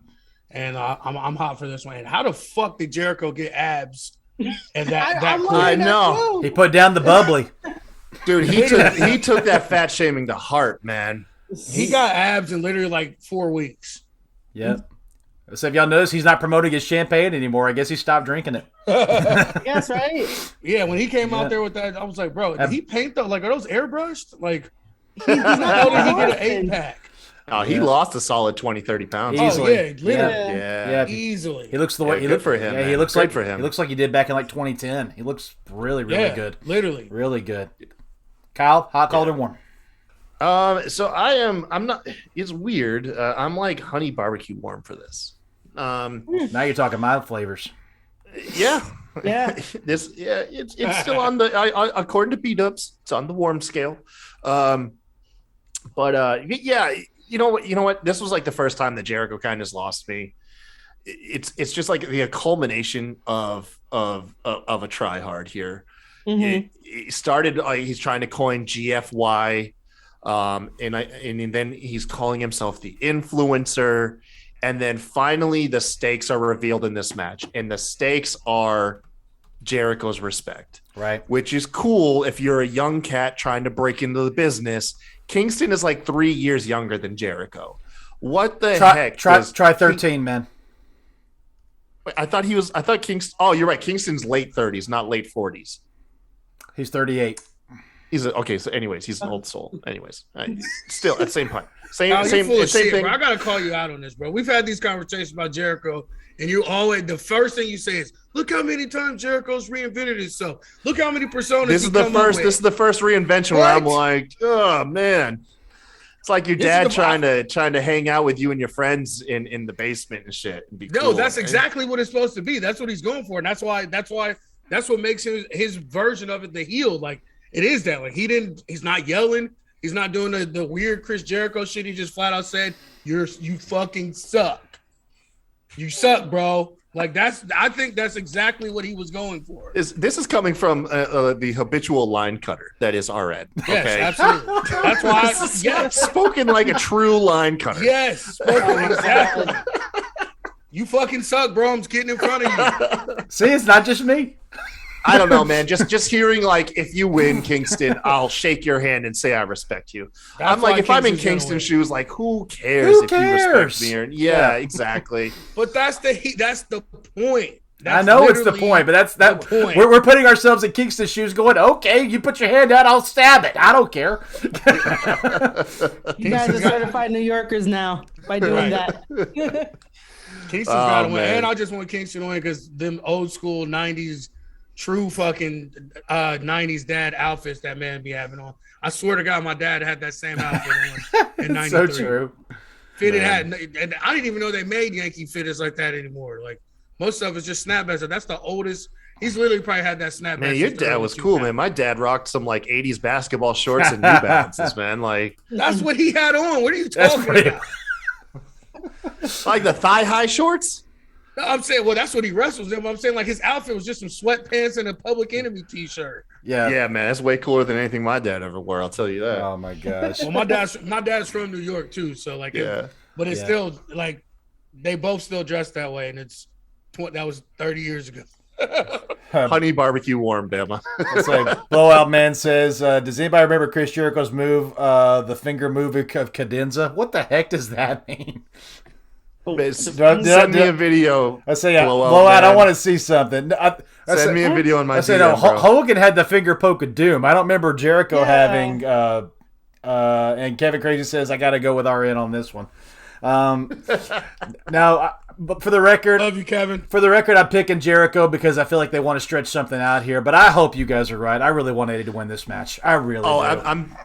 And I'm hot for this one. And how the fuck did Jericho get abs? And that I know. He put down the bubbly. Dude, he took that fat shaming to heart, man. He got abs in literally like 4 weeks. Yep. So if y'all notice, he's not promoting his champagne anymore. I guess he stopped drinking it. Yes, right. Yeah, when he came out there with that, I was like, bro, did he paint those? Like, are those airbrushed? Like, He's not how did he get an Boston. 8-pack? Oh, he lost a solid 20, 30 pounds. Easily. Oh, yeah, literally. Yeah. Easily. He looks the way Yeah, he good looks for him, Yeah, man. he looks Good like for him. He looks like he did back in like 2010. He looks really good. Literally. Really good. Kyle, hot, cold, or warm? So I'm not, it's weird. I'm like honey barbecue warm for this. Now you're talking mild flavors. Yeah. Yeah. It's still on the, according to B-dubs, it's on the warm scale. But yeah, you know what? This was like the first time that Jericho kind of lost me. It's just like the culmination of a try hard here. Mm-hmm. It started. He's trying to coin GFY, and then he's calling himself the influencer, and then finally the stakes are revealed in this match, and the stakes are Jericho's respect. Right. Which is cool if you're a young cat trying to break into the business. Kingston is like 3 years younger than Jericho. What the heck? Try 13, man. I thought Kingston. Oh, you're right. Kingston's late 30s, not late 40s. He's 38. Okay. So, anyways, he's an old soul. Anyways, still at the same point. Same shit, thing. Bro. I gotta call you out on this, bro. We've had these conversations about Jericho, and you always the first thing you say is, "Look how many times Jericho's reinvented himself. Look how many personas." This is the first reinvention where I'm like, oh man. It's like your dad trying to hang out with you and your friends in the basement and shit. And be cool, that's exactly what it's supposed to be. That's what he's going for, and that's what makes his version of it the heel. Like it is that. Like he's not yelling. He's not doing the weird Chris Jericho shit. He just flat out said, "You fucking suck. You suck, bro." Like I think that's exactly what he was going for. This is coming from the habitual line cutter that is RN. Yes, okay? absolutely. That's why. Spoken like a true line cutter. Yes, spoken exactly. You fucking suck, bro. I'm just getting in front of you. See, it's not just me. I don't know, man. Just hearing like if you win, Kingston, I'll shake your hand and say I respect you. I'm like, if I'm in Kingston's shoes, like, who cares if you respect me? Or, yeah, exactly. But that's the point. I know it's the point, but that's that point. We're putting ourselves in Kingston's shoes, going, okay, you put your hand out, I'll stab it. I don't care. You guys are certified New Yorkers now by doing that. Kingston's got to win, and I just want Kingston to win because them old school '90s. True fucking 90s dad outfits that man be having on. I swear to God, my dad had that same outfit on in 93. So true. Fitted hat. And I didn't even know they made Yankee fitteds like that anymore. Like most of it's just snapbacks. That's the oldest. He's literally probably had that snapback. Man, your dad was cool, man. My dad rocked some like 80s basketball shorts and New Balances, man. Like that's what he had on. What are you talking about? Like the thigh-high shorts? No, I'm saying, well, that's what he wrestles in. I'm saying, like, his outfit was just some sweatpants and a Public Enemy t-shirt. Yeah, man, that's way cooler than anything my dad ever wore. I'll tell you that. Oh my gosh. Well, my dad's from New York too, so like, but it's still like they both still dress that way, and that was 30 years ago. Honey barbecue warm, Bama. It's like Blowout Man says, does anybody remember Chris Jericho's move, the finger move of cadenza? What the heck does that mean? Send me a video. I say, Blowout, I want to see something. Send me a video on my DM, no, Hogan had the finger poke of doom. I don't remember Jericho having, and Kevin Crazy says, I got to go with RN on this one. Now, but for the record, love you, Kevin. For the record, I'm picking Jericho because I feel like they want to stretch something out here. But I hope you guys are right. I really want Eddie to win this match. I really do.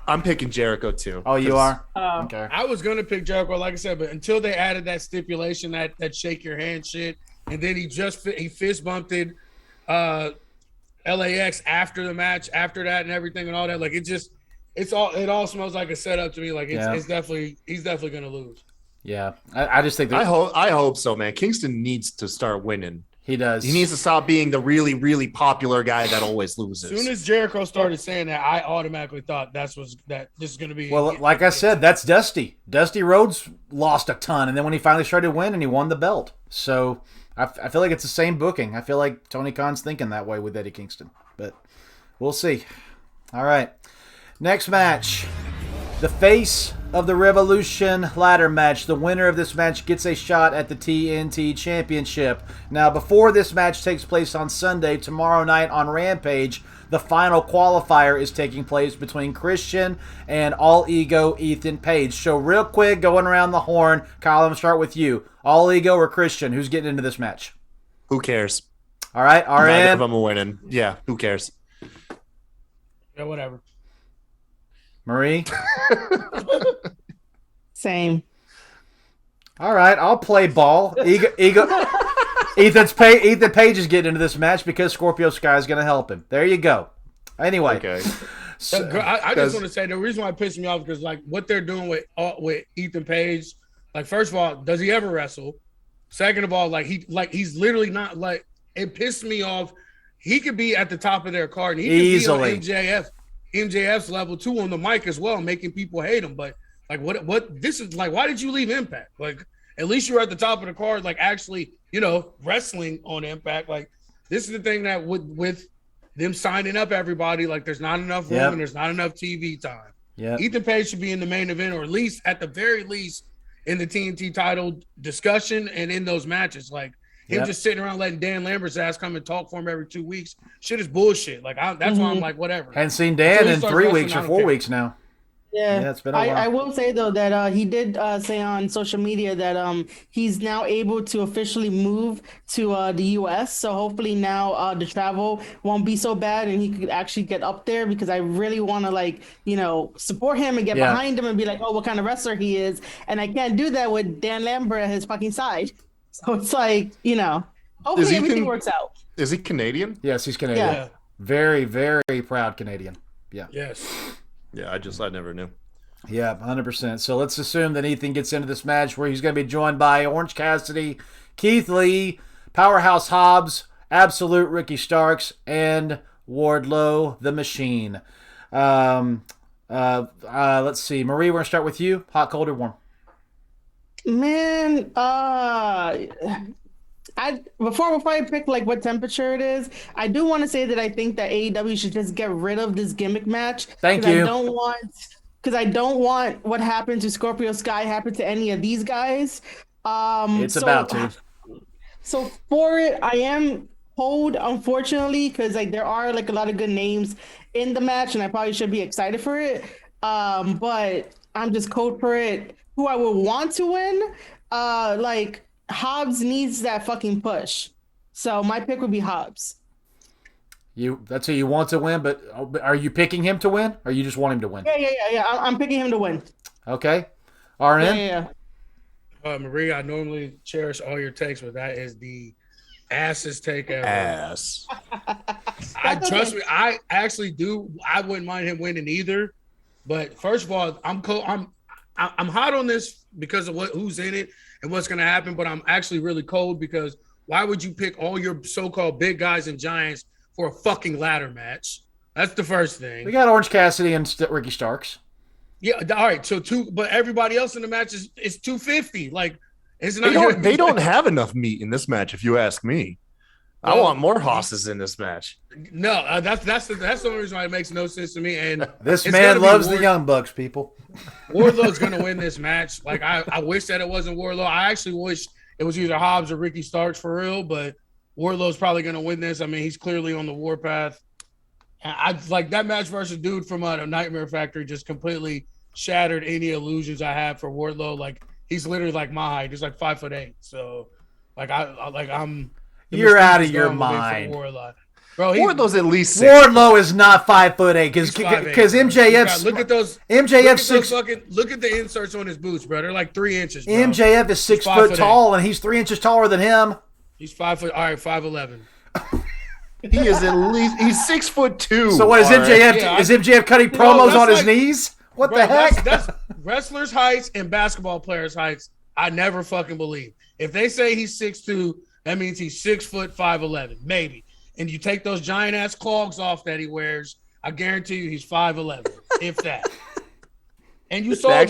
I'm picking Jericho too. Oh, you are? Okay. I was gonna pick Jericho, like I said, but until they added that stipulation, that shake your hand shit, and then he fist bumped LAX after the match, after that, and everything and all that. Like it all smells like a setup to me. Like he's definitely gonna lose. Yeah, I just think I hope so, man. Kingston needs to start winning. He does. He needs to stop being the really, really popular guy that always loses. As soon as Jericho started saying that, I automatically thought this is going to be. Well, like I said, that's Dusty. Dusty Rhodes lost a ton, and then when he finally started winning, he won the belt. So I feel like it's the same booking. I feel like Tony Khan's thinking that way with Eddie Kingston, but we'll see. All right, next match. The face of the Revolution ladder match. The winner of this match gets a shot at the TNT Championship. Now, before this match takes place on Sunday, tomorrow night on Rampage, the final qualifier is taking place between Christian and All Ego Ethan Page. So real quick, going around the horn, Kyle, I'm going to start with you. All Ego or Christian? Who's getting into this match? Who cares? All right, RN. Neither of them are winning. Yeah, who cares? Yeah, whatever. Marie? Same. All right, I'll play ball. Ethan Page is getting into this match because Scorpio Sky is going to help him. There you go. Anyway. Okay. So, I just want to say the reason why it pissed me off because like what they're doing with Ethan Page, like first of all, does he ever wrestle? Second of all, he's literally not like it pissed me off. He could be at the top of their card and he easily could be on MJF's level too on the mic as well, making people hate him. But like what this is like, why did you leave Impact? Like at least you're at the top of the card, like actually, wrestling on Impact. Like this is the thing that with them signing up everybody, like there's not enough room and there's not enough TV time. Yeah, Ethan Page should be in the main event, or at the very least in the TNT title discussion and in those matches. Like him just sitting around letting Dan Lambert's ass come and talk for him every 2 weeks. Shit is bullshit. Like that's why I'm like, whatever. Hadn't seen Dan in 3 weeks or 4 weeks now. Yeah, it's been a while. I will say though that he did say on social media that he's now able to officially move to the US. So hopefully now the travel won't be so bad and he could actually get up there, because I really want to support him and get behind him and be like, oh, what kind of wrestler he is. And I can't do that with Dan Lambert at his fucking side. So it's like, hopefully everything works out. Is he Canadian? Yes, he's Canadian. Yeah. Very, very proud Canadian. Yeah. Yes. Yeah, I never knew. Yeah, 100%. So let's assume that Ethan gets into this match where he's going to be joined by Orange Cassidy, Keith Lee, Powerhouse Hobbs, Absolute Ricky Starks, and Wardlow the Machine. Let's see. Marie, we're going to start with you. Hot, cold, or warm? Man, before I pick what temperature it is, I do want to say that I think that AEW should just get rid of this gimmick match. Thank you. I don't want what happened to Scorpio Sky happen to any of these guys. About to. So for it, I am cold, unfortunately, because there are a lot of good names in the match, and I probably should be excited for it. But I'm just cold for it. Who I would want to win, Hobbs needs that fucking push. So my pick would be Hobbs. That's who you want to win, but are you picking him to win, or you just want him to win? Yeah. I'm picking him to win. Okay. RN? Yeah. Marie, I normally cherish all your takes, but that is the assest take ever. Ass. Trust me, I actually do. I wouldn't mind him winning either. But first of all, I'm hot on this because of who's in it and what's going to happen, but I'm actually really cold because why would you pick all your so-called big guys and giants for a fucking ladder match? That's the first thing. We got Orange Cassidy and Ricky Starks. Yeah, all right. So but everybody else in the match is 250. It's not. They don't have enough meat in this match, if you ask me. I want more hosses in this match. No, that's the only reason why it makes no sense to me. And this man loves the Young Bucks, people. Wardlow's gonna win this match. I wish that it wasn't Wardlow. I actually wish it was either Hobbs or Ricky Starks for real, but Wardlow's probably gonna win this. I mean, he's clearly on the warpath. I that match versus dude from the Nightmare Factory just completely shattered any illusions I had for Wardlow. He's literally my height. He's 5'8". So I'm. You're out of your mind. Bro, Wardlow's at least 6. Wardlow is not 5'8" because MJF's look at those. MJF's 6. Look at the inserts on his boots, bro. They're 3 inches. Bro. MJF is 6 foot tall, and he's 3 inches taller than him. He's 5 foot. All right, 5'11". He is at least. He's 6'2". So what is MJF? Is MJF cutting promos on his knees? What the heck? That's wrestlers' heights and basketball players' heights. I never fucking believe. If they say he's 6'2", that means he's 6 foot 5'11", maybe. And you take those giant ass clogs off that he wears, I guarantee you he's 5'11", if that. And you saw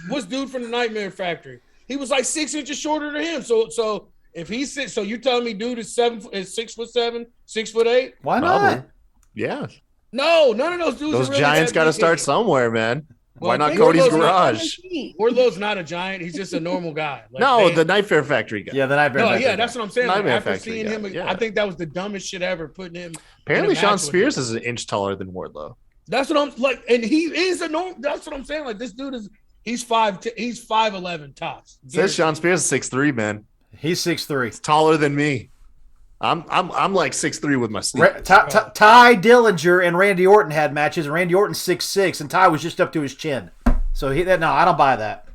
what's dude from the Nightmare Factory? He was 6 inches shorter than him. So if he's 6, so you telling me dude is 6'7", 6'8"? Why not? Probably. Yeah. No, none of those dudes. Those really giants got to start somewhere, man. Why not Cody's garage? Wardlow's not a giant. He's just a normal guy. The Nightmare Factory guy. Yeah, the Nightmare Factory. Yeah, that's what I'm saying. Nightmare after Factory seeing him, I think that was the dumbest shit ever. Putting him. Apparently, Sean Spears is an inch taller than Wardlow. That's what I'm and he is a normal. That's what I'm saying. This dude is. He's 5'11" tops. Says Sean Spears is 6'3", man. He's 6'3". He's taller than me. I'm 6'3" with my sneakers. Ty Dillinger and Randy Orton had matches, and Randy Orton's 6'6", and Ty was just up to his chin. So no, I don't buy that.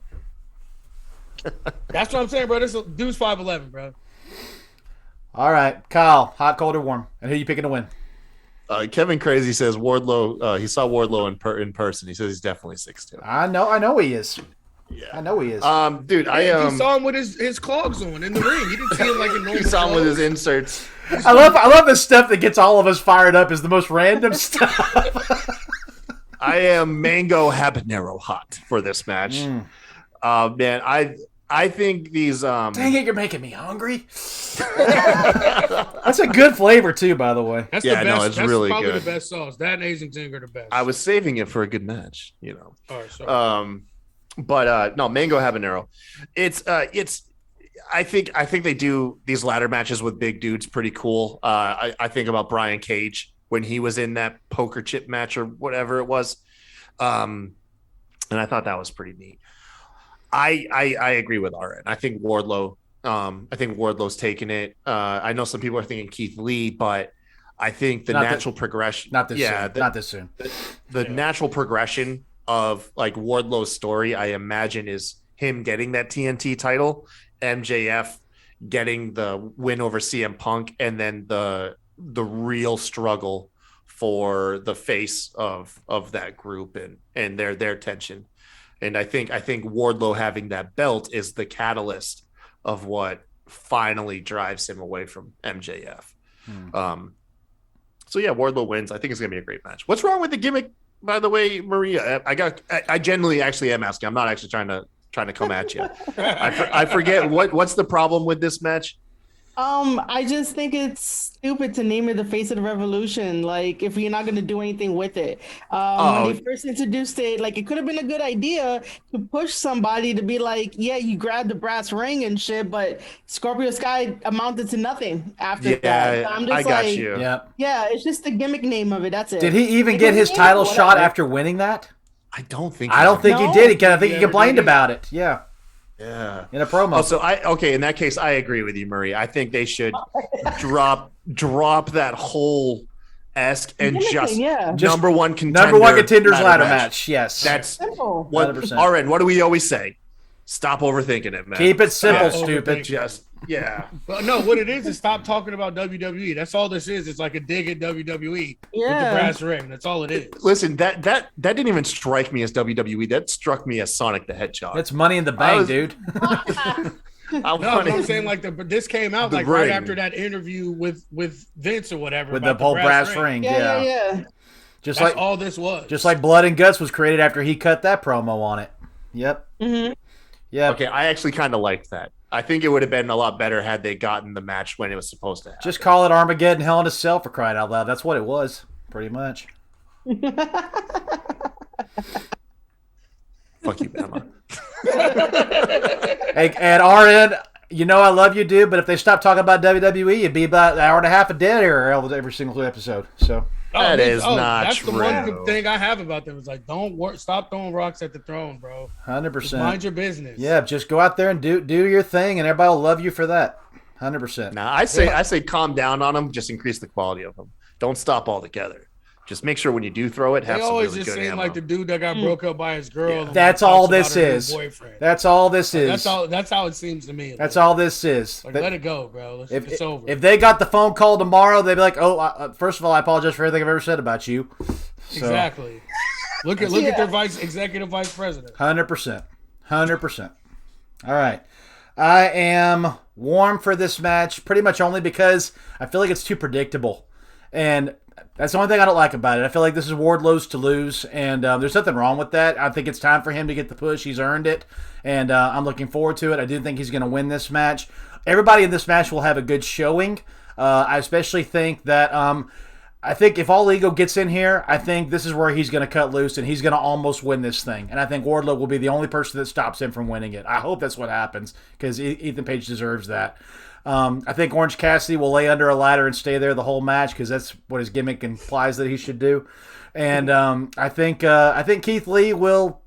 That's what I'm saying, bro. This dude's 5'11", bro. All right, Kyle, hot, cold, or warm, and who you picking to win? Kevin Crazy says Wardlow. He saw Wardlow in person. He says he's definitely 6'2". I know he is. Yeah, I know he is. Dude, he saw him with his clogs on in the ring. He didn't see him in normal. He saw him with his inserts. I love the stuff that gets all of us fired up is the most random stuff. I am mango habanero hot for this match. Man, I think these. Dang it, you're making me hungry. That's a good flavor too, by the way. That's Yeah, the best. no, it's that's really probably good. the best sauce. That and Asian Ting are the best. I was saving it for a good match, you know. All right, sorry. But no, mango habanero. It's I think they do these ladder matches with big dudes pretty cool. I think about Brian Cage when he was in that poker chip match or whatever it was. And I thought that was pretty neat. I agree with RN. I think Wardlow. I think Wardlow's taking it. I know some people are thinking Keith Lee, but I think the natural progression. Not this soon. Not this soon. The natural progression of like Wardlow's story, I imagine, is him getting that TNT title, MJF getting the win over CM Punk, and then the real struggle for the face of that group and their tension. And I think Wardlow having that belt is the catalyst of what finally drives him away from MJF. So yeah, Wardlow wins. I think it's gonna be a great match. What's wrong with the gimmick, by the way, Maria? I genuinely actually am asking. I'm not actually trying to come at you. I forget what's the problem with this match. I just think it's stupid to name it the face of the revolution. Like, if you're not going to do anything with it. When they first introduced it, like, it could have been a good idea to push somebody to be like, yeah, you grabbed the brass ring and shit, but Scorpio Sky amounted to nothing after that. So I'm just I got like, you. Yeah, it's just the gimmick name of it. That's it. Did he even get his title shot after winning that? I don't think. I don't think he did. I think he complained about it. Yeah. Yeah, in a promo. Oh, so in that case, I agree with you, Marie. I think they should drop that whole esque and just number one contenders ladder match. Yes, that's simple. What RN? What do we always say? Stop overthinking it, man. Keep it simple, stupid. Just Well, no, what it is stop talking about WWE. That's all this is. It's like a dig at WWE with the brass ring. That's all it is. Listen, that didn't even strike me as WWE. That struck me as Sonic the Hedgehog. That's Money in the Bank, dude. I'm saying like this came out like right after that interview with Vince or whatever with the whole brass ring. Yeah. Just that's like all this was. Just like Blood and Guts was created after he cut that promo on it. Yep. Mm-hmm. Yeah. Okay, I actually kind of liked that. I think it would have been a lot better had they gotten the match when it was supposed to happen. Just call it Armageddon Hell in a Cell, for crying out loud. That's what it was, pretty much. Fuck you, Bama. Hey, and RN, you know I love you, dude, but if they stop talking about WWE, it'd be about an hour and a half of dead air every single episode. So that is not that's true. That's the one thing I have about them. Is like, stop throwing rocks at the throne, bro. 100%. Mind your business. Yeah, just go out there and do your thing, and everybody will love you for that. 100%. Now I say calm down on them. Just increase the quality of them. Don't stop altogether. Just make sure when you do throw it, have they some always really just good seem ammo. like the dude that got broke up by his girl. Yeah. That's all this is. That's all this is. That's how it seems to me. That's all this is. Like, let it go, bro. It's over. If they got the phone call tomorrow, they'd be like, "Oh, first of all, I apologize for everything I've ever said about you." So, exactly. Look at their executive vice president. 100%. 100%. All right. I am warm for this match, pretty much only because I feel like it's too predictable, and that's the only thing I don't like about it. I feel like this is Wardlow's to lose, and there's nothing wrong with that. I think it's time for him to get the push. He's earned it, and I'm looking forward to it. I do think he's going to win this match. Everybody in this match will have a good showing. I especially think that I think if All Ego gets in here, I think this is where he's going to cut loose, and he's going to almost win this thing. And I think Wardlow will be the only person that stops him from winning it. I hope that's what happens, because Ethan Page deserves that. I think Orange Cassidy will lay under a ladder and stay there the whole match, because that's what his gimmick implies that he should do. And I think Keith Lee will.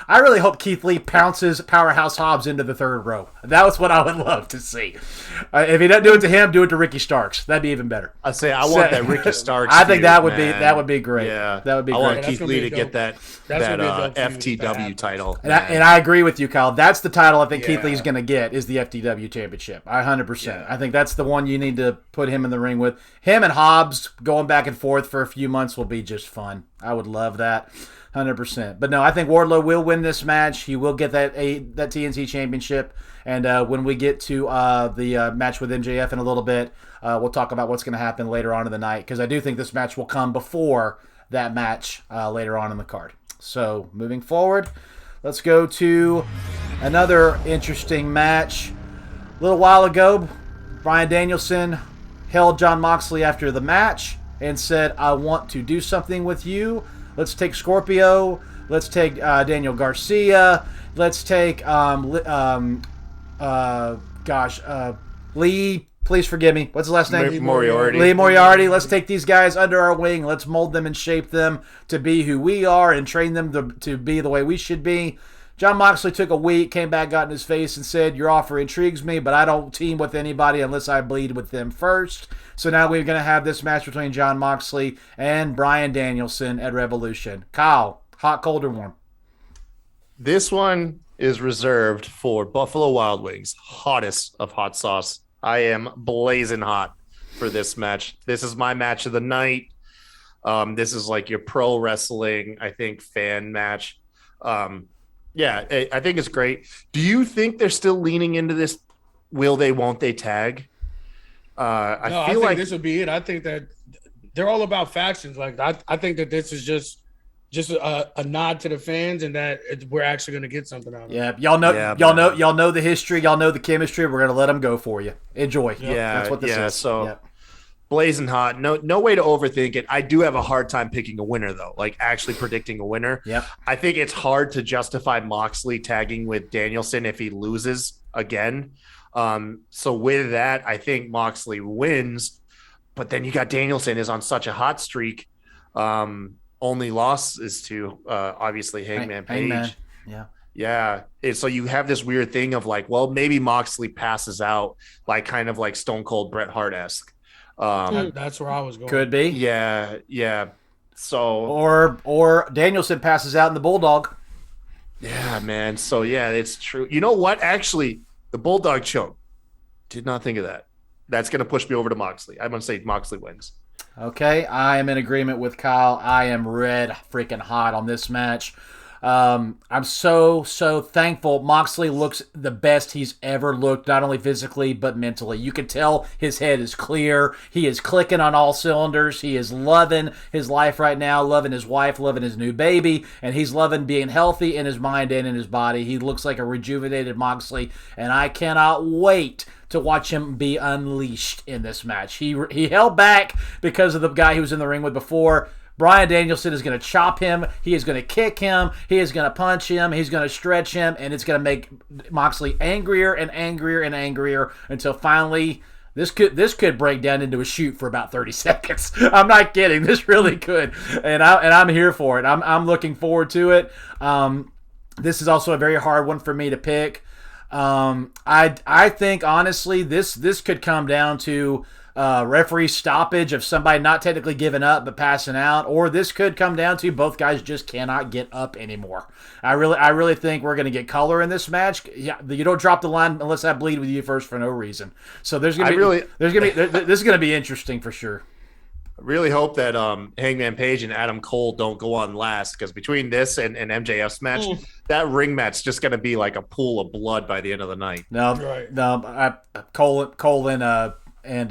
I really hope Keith Lee pounces Powerhouse Hobbs into the third row. That was what I would love to see. If he doesn't do it to him, do it to Ricky Starks. That'd be even better. I want that Ricky Starks. I think feud, that would man. be great. Yeah, that would be great. I want Keith Lee to get that FTW title. And I agree with you, Kyle. That's the title I think Keith Lee's going to get, is the FTW Championship. 100%. Yeah. I think that's the one you need to put him in the ring with. Him and Hobbs going back and forth for a few months will be just fun. I would love that. 100%. But no, I think Wardlow will win this match. He will get that TNT Championship. And when we get to the match with MJF in a little bit, we'll talk about what's going to happen later on in the night, because I do think this match will come before that match later on in the card. So moving forward, let's go to Another interesting match. A little while ago, Bryan Danielson held Jon Moxley after the match and said, I want to do something with you. Let's take Scorpio. Let's take Daniel Garcia. Let's take Lee. Please forgive me. What's his last name? Moriarty. Lee Moriarty. Let's take these guys under our wing. Let's mold them and shape them to be who we are and train them to be the way we should be. Jon Moxley took a week, came back, got in his face, and said, your offer intrigues me, but I don't team with anybody unless I bleed with them first. So now we're going to have this match between Jon Moxley and Bryan Danielson at Revolution. Kyle, hot, cold, or warm? This one is reserved for Buffalo Wild Wings, hottest of hot sauce. I am blazing hot for this match. This is my match of the night. This is like your pro wrestling, I think, fan match. Yeah, I think it's great. Do you think they're still leaning into this will they, won't they tag? I think like this would be it. I think that they're all about factions. Like I think that this is just a nod to the fans, and that we're actually going to get something out of it. Yeah, y'all know the history, y'all know the chemistry. We're going to let them go for you. Enjoy. Yeah, that's what this is. So blazing hot. No way to overthink it. I do have a hard time picking a winner though, like actually predicting a winner. Yep. I think it's hard to justify Moxley tagging with Danielson if he loses again. So with that, I think Moxley wins, but then you got Danielson is on such a hot streak. Only loss is to obviously Hangman Page. Hangman. Yeah. So you have this weird thing of like, well, maybe Moxley passes out, like kind of like Stone Cold Bret Hart-esque. That's where I was going. Could be. Yeah. So or Danielson passes out in the Bulldog. Yeah, man. So yeah, it's true. You know what? Actually, the Bulldog choke. Did not think of that. That's going to push me over to Moxley. I'm going to say Moxley wins. Okay, I am in agreement with Kyle. I am red freaking hot on this match. I'm so thankful. Moxley looks the best he's ever looked, not only physically but mentally. You can tell his head is clear. He is clicking on all cylinders. He is loving his life right now, loving his wife, loving his new baby, and he's loving being healthy in his mind and in his body. He looks like a rejuvenated Moxley, and I cannot wait to watch him be unleashed in this match. He held back because of the guy he was in the ring with before. Bryan Danielson is going to chop him. He is going to kick him. He is going to punch him. He's going to stretch him, and it's going to make Moxley angrier and angrier and angrier until finally this could break down into a shoot for about 30 seconds. I'm not kidding. This really could, and I'm here for it. I'm looking forward to it. This is also a very hard one for me to pick. I think honestly this could come down to referee stoppage of somebody not technically giving up but passing out, or this could come down to both guys just cannot get up anymore. I really think we're going to get color in this match. Yeah, you don't drop the line unless I bleed with you first for no reason. So this is going to be interesting for sure. I really hope that Hangman Page and Adam Cole don't go on last, because between this and MJF's match, that ring match just going to be like a pool of blood by the end of the night. Cole and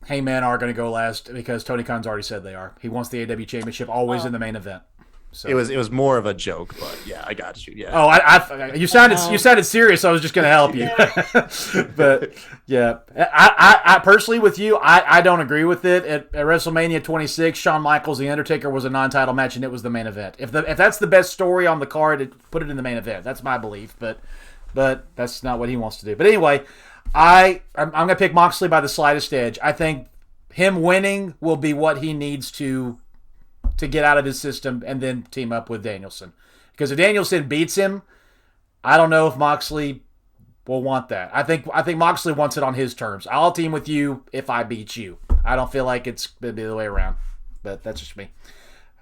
Heyman are going to go last because Tony Khan's already said they are. He wants the AEW Championship always in the main event. So it was more of a joke, but yeah, I got you. Yeah. Oh, you sounded serious. So I was just going to help you, but yeah, I personally with you, I don't agree with it. At WrestleMania 26, Shawn Michaels, The Undertaker was a non-title match, and it was the main event. If that's the best story on the card, put it in the main event. That's my belief, but that's not what he wants to do. But anyway, I'm going to pick Moxley by the slightest edge. I think him winning will be what he needs to get out of his system and then team up with Danielson. Because if Danielson beats him, I don't know if Moxley will want that. I think Moxley wants it on his terms. I'll team with you if I beat you. I don't feel like it's going to be the way around. But that's just me.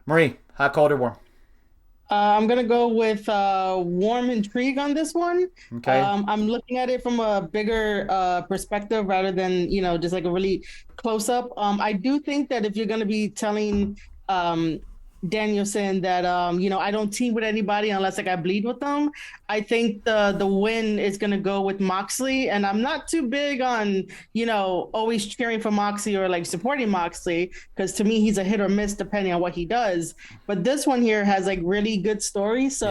Marie, hot, cold, or warm? I'm going to go with warm intrigue on this one. Okay. I'm looking at it from a bigger perspective rather than, just like a really close up. I do think that if you're going to be telling Danielson that I don't team with anybody unless like I bleed with them. I think the win is gonna go with Moxley, and I'm not too big on always cheering for Moxley or like supporting Moxley, because to me he's a hit or miss depending on what he does. But this one here has like really good stories, so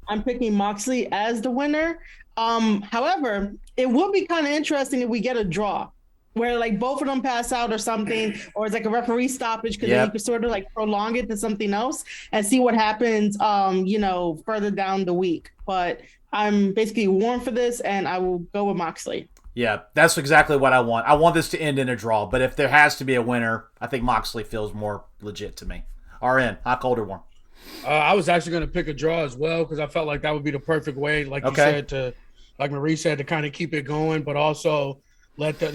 I'm picking Moxley as the winner. However, it would be kind of interesting if we get a draw where like both of them pass out or something, or it's like a referee stoppage, because then you could sort of like prolong it to something else and see what happens, further down the week. But I'm basically warm for this, and I will go with Moxley. Yeah, that's exactly what I want. I want this to end in a draw, but if there has to be a winner, I think Moxley feels more legit to me. RN, hot, cold, or warm? I was actually going to pick a draw as well, because I felt like that would be the perfect way, like you said, like Marie said, to kind of keep it going, but also let the,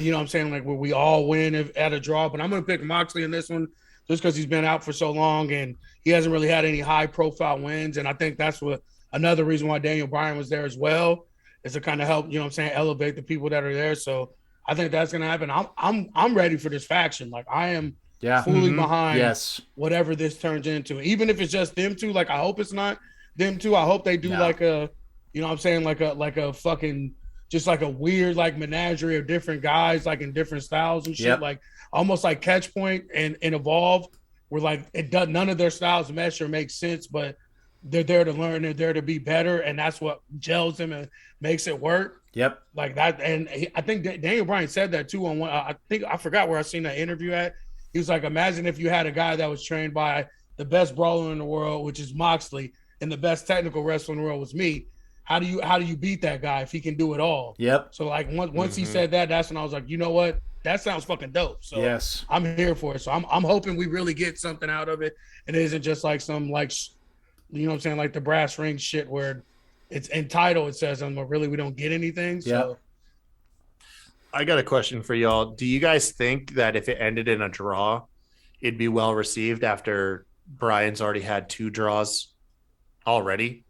like where we all win at a draw. But I'm going to pick Moxley in this one just because he's been out for so long and he hasn't really had any high profile wins. And I think that's what another reason why Daniel Bryan was there as well, is to kind of help, elevate the people that are there. So I think that's going to happen. I'm ready for this faction. Like I am fully behind whatever this turns into, even if it's just them two. Like I hope it's not them two. I hope they do like a, like a fucking, just like a weird like menagerie of different guys, like in different styles and shit, like almost like Catch Point and Evolve, where like it does, none of their styles mesh or make sense, but they're there to learn, they're there to be better, and that's what gels them and makes it work. Yep, like that. And I think Daniel Bryan said that too on one. I forgot where I seen that interview at. He was like, imagine if you had a guy that was trained by the best brawler in the world, which is Moxley, and the best technical wrestler in the world was me. How do you beat that guy if he can do it all? Yep. So like once he said that, that's when I was like, you know what? That sounds fucking dope. So I'm here for it. So I'm hoping we really get something out of it, and it isn't just like some like, like the brass ring shit where it's in title it says, but really we don't get anything. So I got a question for y'all. Do you guys think that if it ended in a draw, it'd be well received after Brian's already had 2 draws already?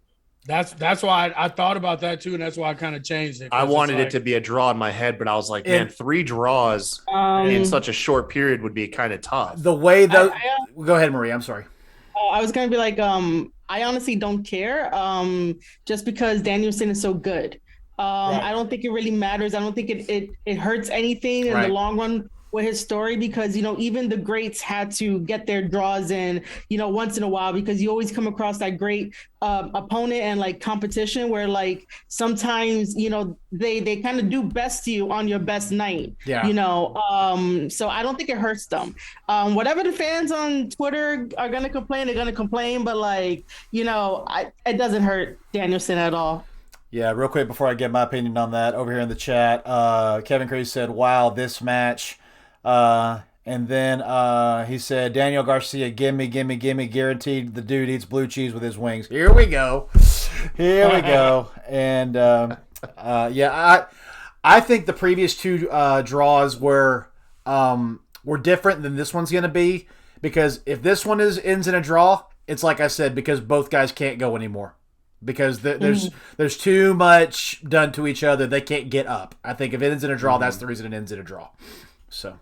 That's why I thought about that too, and that's why I kind of changed it. I wanted it to be a draw in my head, but I was like, man, 3 draws in such a short period would be kind of tough. The way go ahead, Marie. I'm sorry. I was gonna be like, I honestly don't care, just because Danielson is so good. I don't think it really matters. I don't think it hurts anything in the long run with his story, because even the greats had to get their draws in once in a while, because you always come across that great opponent and like competition where like sometimes they kind of do best to you on your best night. So I don't think it hurts them. Whatever the fans on Twitter are gonna complain, they're gonna complain, but like it doesn't hurt Danielson at all. Yeah, real quick before I get my opinion on that, over here in the chat, Kevin Crazy said, wow, this match. And then he said, Daniel Garcia, gimme, guaranteed the dude eats blue cheese with his wings. Here we go. And I think the previous 2 draws were different than this one's going to be, because if this one ends in a draw, it's like I said, because both guys can't go anymore. Because there's too much done to each other. They can't get up. I think if it ends in a draw, that's the reason it ends in a draw. So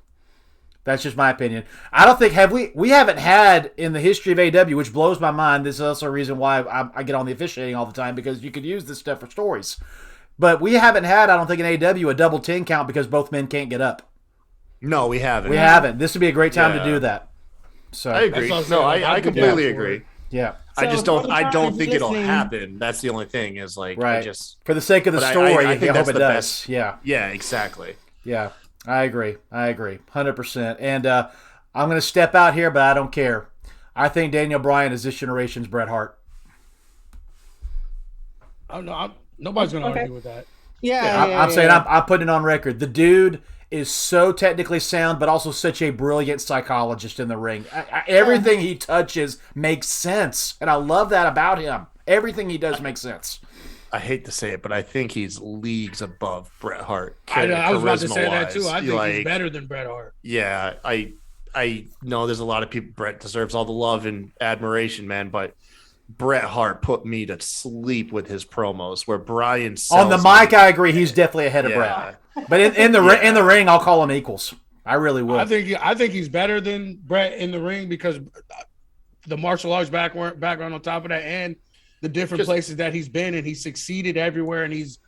that's just my opinion. I don't think we haven't had in the history of AEW, which blows my mind. This is also a reason why I get on the officiating all the time, because you could use this stuff for stories. But we haven't had, I don't think, in AEW a double 10 count because both men can't get up. No, we haven't. We haven't. This would be a great time to do that. So I agree. No, I completely agree. Yeah. I just don't. I don't think it'll happen. That's the only thing. Is like, for the sake of the story, I think that's the best. Yeah. Yeah. Exactly. Yeah. I agree. 100%. And I'm going to step out here, but I don't care. I think Daniel Bryan is this generation's Bret Hart. Oh no, nobody's going to argue with that. I'm saying I'm putting it on record. The dude is so technically sound, but also such a brilliant psychologist in the ring. Everything he touches makes sense, and I love that about him. Everything he does makes sense. I hate to say it, but I think he's leagues above Bret Hart. I was about to say that too. I think he's better than Bret Hart. Yeah, I know there's a lot of people. Bret deserves all the love and admiration, man, but Bret Hart put me to sleep with his promos. Where Brian on the mic, I agree. He's definitely ahead of Bret. But in the ring, I'll call them equals. I really will. I think he's better than Bret in the ring, because the martial arts background on top of that, and the different places that he's been, and he's succeeded everywhere. And he's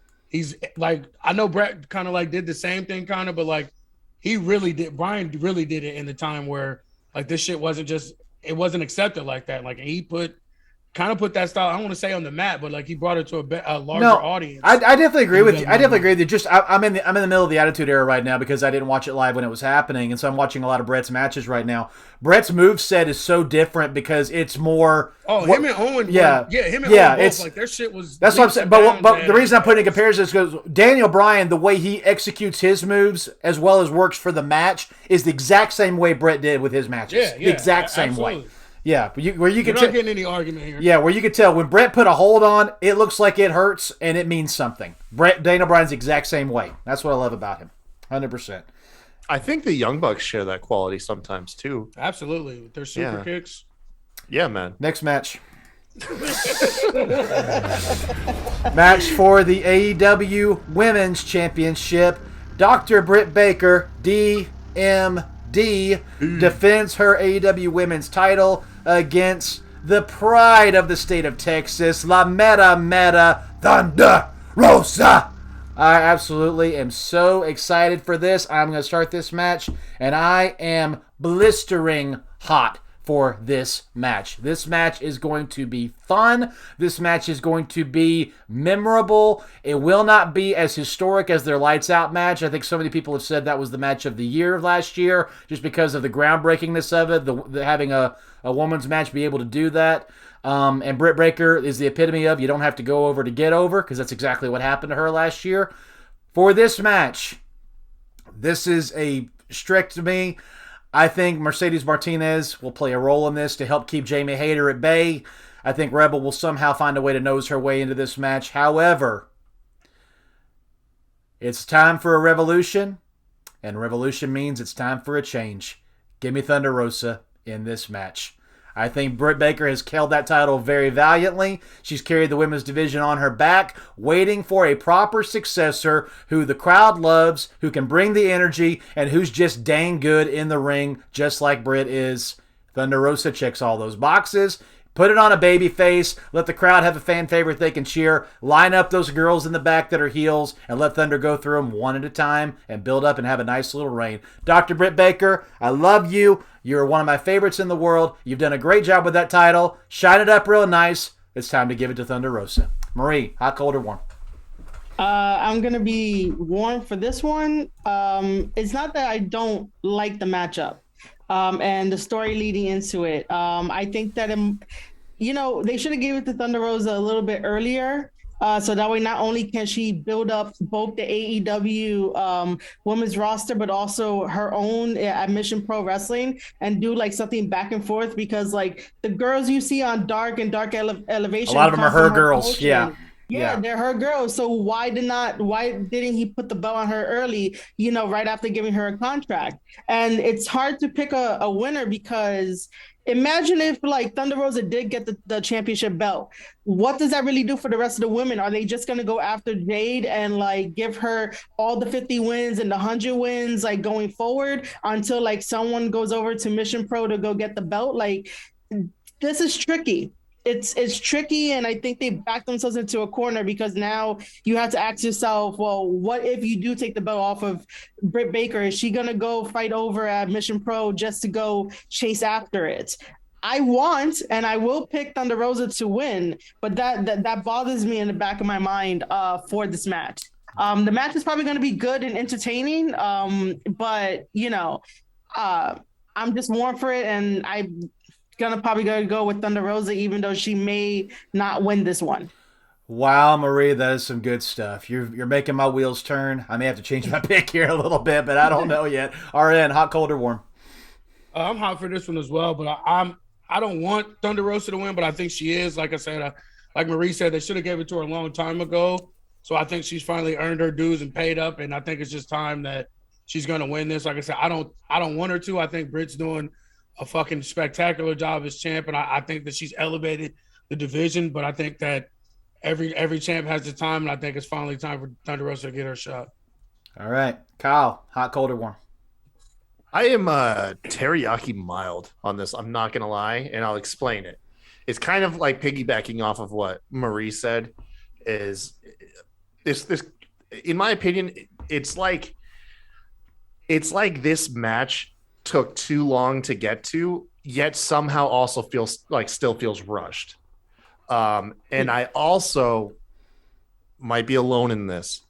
like, I know Brett kind of like did the same thing kind of, but like Brian really did it in the time where like this shit wasn't accepted like that. Like he put that style, I don't want to say on the map, but like he brought it to a larger audience. I definitely agree with you. I definitely agree with you. Just I'm in the middle of the Attitude Era right now because I didn't watch it live when it was happening, and so I'm watching a lot of Brett's matches right now. Brett's moveset is so different because it's more. Him and Owen. Him and Owen both, like their shit was. That's what I'm saying. But the reason I'm putting in comparison is because Daniel Bryan, the way he executes his moves as well as works for the match, is the exact same way Brett did with his matches. The exact same way. Yeah, but you're not getting any argument here. Yeah, where you could tell when Brett put a hold on, it looks like it hurts and it means something. Daniel Bryan's the exact same way. That's what I love about him, 100%. I think the Young Bucks share that quality sometimes too. Absolutely, with their super kicks. Yeah, man. Next match. Match for the AEW Women's Championship. Dr. Britt Baker, DMD, defends her AEW Women's title against the pride of the state of Texas, La Meta Thunder Rosa. I absolutely am so excited for this. I'm going to start this match, and I am blistering hot for this match. This match is going to be fun. This match is going to be memorable. It will not be as historic as their Lights Out match. I think so many people have said that was the match of the year last year just because of the groundbreakingness of it, the having a woman's match be able to do that. And Britt Baker is the epitome of you don't have to go over to get over, because that's exactly what happened to her last year. For this match, this is a strict to me. I think Mercedes Martinez will play a role in this to help keep Jamie Hayter at bay. I think Rebel will somehow find a way to nose her way into this match. However, it's time for a revolution, and revolution means it's time for a change. Give me Thunder Rosa in this match. I think Britt Baker has held that title very valiantly. She's carried the women's division on her back, waiting for a proper successor who the crowd loves, who can bring the energy, and who's just dang good in the ring, just like Britt is. Thunder Rosa checks all those boxes. Put it on a baby face. Let the crowd have a fan favorite they can cheer. Line up those girls in the back that are heels and let Thunder go through them one at a time and build up and have a nice little reign. Dr. Britt Baker, I love you. You're one of my favorites in the world. You've done a great job with that title. Shine it up real nice. It's time to give it to Thunder Rosa. Marie, hot, cold, or warm? I'm going to be warm for this one. It's not that I don't like the matchup. And the story leading into it. I think that, they should have given it to Thunder Rosa a little bit earlier. So that way, not only can she build up both the AEW women's roster, but also her own at Mission Pro Wrestling and do like something back and forth, because like the girls you see on Dark and Dark Elevation, a lot of them are her girls. Yeah, they're her girls. So why didn't he put the belt on her early, right after giving her a contract? And it's hard to pick a winner, because imagine if like Thunder Rosa did get the championship belt. What does that really do for the rest of the women? Are they just going to go after Jade and like give her all the 50 wins and the 100 wins like going forward until like someone goes over to Mission Pro to go get the belt? Like, this is tricky. It's tricky, and I think they backed themselves into a corner, because now you have to ask yourself, well, what if you do take the belt off of Britt Baker? Is she going to go fight over at Mission Pro just to go chase after it? I want, and I will pick Thunder Rosa to win, but that bothers me in the back of my mind for this match. The match is probably going to be good and entertaining, but, I'm just warm for it, and I'm probably gonna go with Thunder Rosa, even though she may not win this one. Wow, Marie, that is some good stuff. You're making my wheels turn. I may have to change my pick here a little bit, but I don't know yet. RN, hot, cold, or warm? I'm hot for this one as well, but I don't want Thunder Rosa to win, but I think she is. Like I said, like Marie said, they should have gave it to her a long time ago. So I think she's finally earned her dues and paid up, and I think it's just time that she's gonna win this. Like I said, I don't want her to. I think Britt's doing a fucking spectacular job as champ, and I think that she's elevated the division, but I think that every champ has the time, and I think it's finally time for Thunder Rosa to get her shot. All right. Kyle, hot, cold, or warm? I am teriyaki mild on this. I'm not gonna lie, and I'll explain it. It's kind of like piggybacking off of what Marie said. Is this in my opinion, it's like this match took too long to get to, yet somehow also still feels rushed. And I also might be alone in this.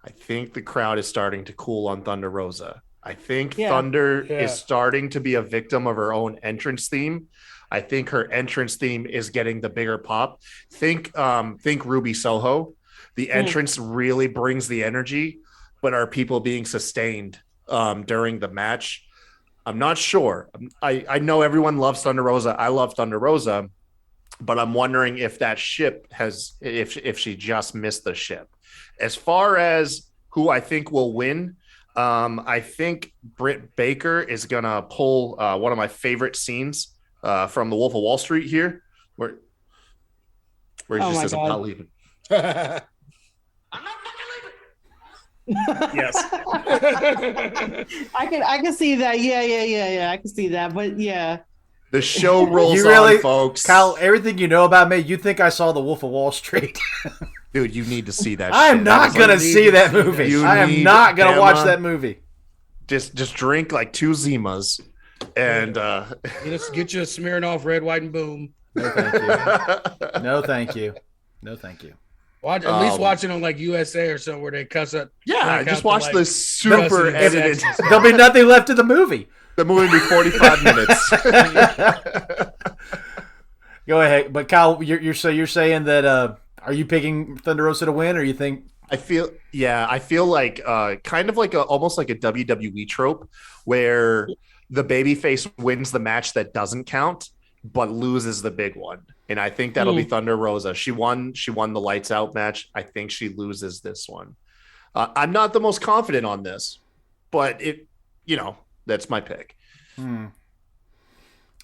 I think the crowd is starting to cool on Thunder Rosa. I think Thunder is starting to be a victim of her own entrance theme. I think her entrance theme is getting the bigger pop. Think Ruby Soho. The entrance really brings the energy, but are people being sustained during the match? I'm not sure. I know everyone loves Thunder Rosa. I love Thunder Rosa, but I'm wondering if that ship if she just missed the ship. As far as who I think will win, I think Britt Baker is gonna pull one of my favorite scenes from The Wolf of Wall Street here, where he just says, "I'm not leaving." I'm not fucking leaving. Yes. I can see that. Yeah. I can see that. But yeah. The show rolls on, folks. Kyle, everything you know about me, you think I saw The Wolf of Wall Street. Dude, you need to see that. I am not going to see that movie. I am not going to watch that movie. Just drink like 2 Zimas and get you a Smirnoff Red, White, and Boom. No, thank you. No, thank you. No, thank you. Watch, at least watch it on like USA or something where they cuss up. Yeah, just watch the super edited. There'll be nothing left of the movie. The movie will be 45 minutes. Go ahead, but Kyle, you're saying that are you picking Thunder Rosa to win, or you think? I feel like kind of like almost like a WWE trope where the babyface wins the match that doesn't count, but loses the big one. And I think that'll be Thunder Rosa. She won the lights out match. I think she loses this one. I'm not the most confident on this, but that's my pick.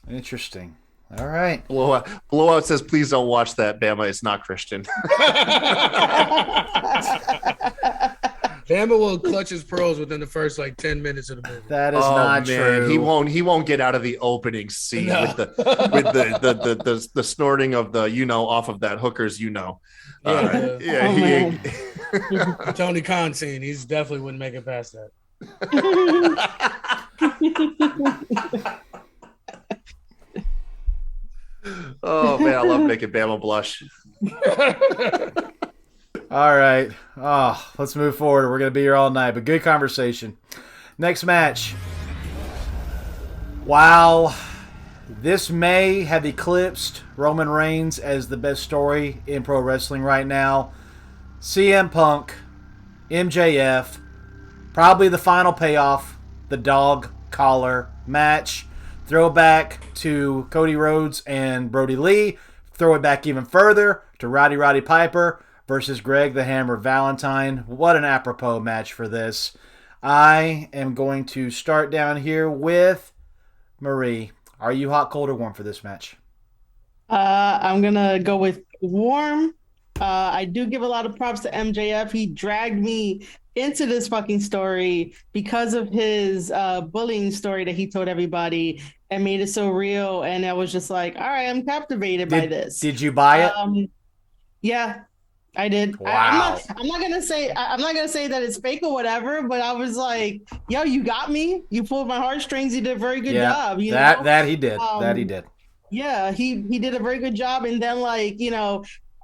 Interesting. All right. Blowout says, please don't watch that, Bama. It's not Christian. Bama will clutch his pearls within the first 10 minutes of the movie. That is not true. He won't get out of the opening scene with the snorting of the off of that hooker's Tony Khan scene. He's definitely wouldn't make it past that. Oh man, I love making Bama blush. All right. Oh, let's move forward. We're going to be here all night, but good conversation. Next match. Wow. This may have eclipsed Roman Reigns as the best story in pro wrestling right now. CM Punk, MJF, probably the final payoff, the dog collar match. Throwback to Cody Rhodes and Brody Lee. Throw it back even further to Roddy Piper versus Greg the Hammer Valentine. What an apropos match for this. I am going to start down here with Marie. Are you hot, cold, or warm for this match? I'm going to go with warm. I do give a lot of props to MJF. He dragged me into this fucking story because of his bullying story that he told everybody and made it so real. And I was just like, all right, I'm captivated by this. Did you buy it? Yeah, I did. Wow. I'm not gonna say that it's fake or whatever, but I was like, yo, you got me. You pulled my heartstrings. You did a very good job. That he did. That he did. Yeah, he did a very good job. And then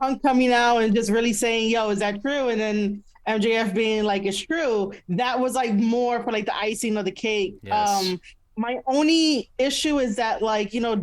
Punk coming out and just really saying, yo, is that true? And then MJF being like, it's true. That was more for the icing of the cake. Yes. My only issue is that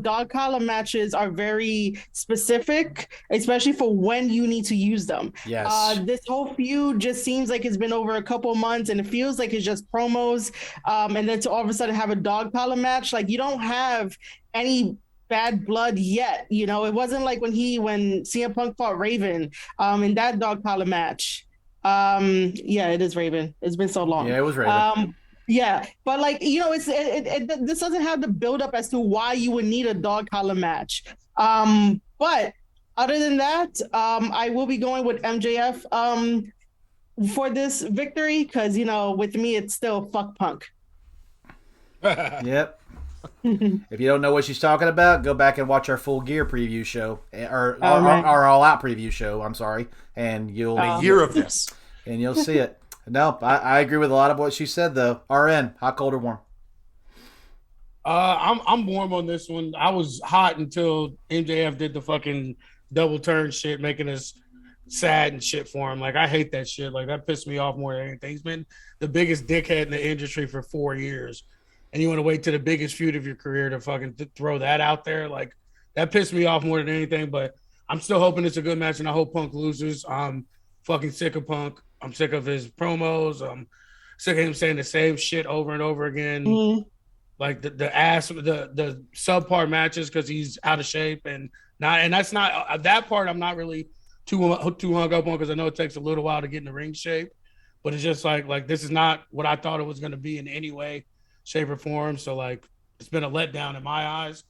dog collar matches are very specific, especially for when you need to use them. Yes. This whole feud just seems like it's been over a couple months and it feels like it's just promos. And then to all of a sudden have a dog collar match, you don't have any bad blood yet. It wasn't like when CM Punk fought Raven in that dog collar match. Yeah, it is Raven. It's been so long. Yeah, it was Raven. Yeah, but this doesn't have the build up as to why you would need a dog collar match. But other than that, I will be going with MJF for this victory because with me it's still fuck Punk. Yep. If you don't know what she's talking about, go back and watch our Full Gear preview show, or our All Out preview show. I'm sorry, and you'll A year of this, and you'll see it. No, I agree with a lot of what she said though. RN, hot, cold, or warm? I'm warm on this one. I was hot until MJF did the fucking double turn shit, making us sad and shit for him. Like, I hate that shit. Like, that pissed me off more than anything. He's been the biggest dickhead in the industry for 4 years, and you want to wait to the biggest feud of your career to fucking throw that out there? Like, that pissed me off more than anything. But I'm still hoping it's a good match, and I hope Punk loses. I'm fucking sick of Punk. I'm sick of his promos. I'm sick of him saying the same shit over and over again. Mm-hmm. Like the subpar matches because he's out of shape and that's not that part. I'm not really too hung up on because I know it takes a little while to get in the ring shape, but it's just like this is not what I thought it was going to be in any way, shape, or form. So like it's been a letdown in my eyes.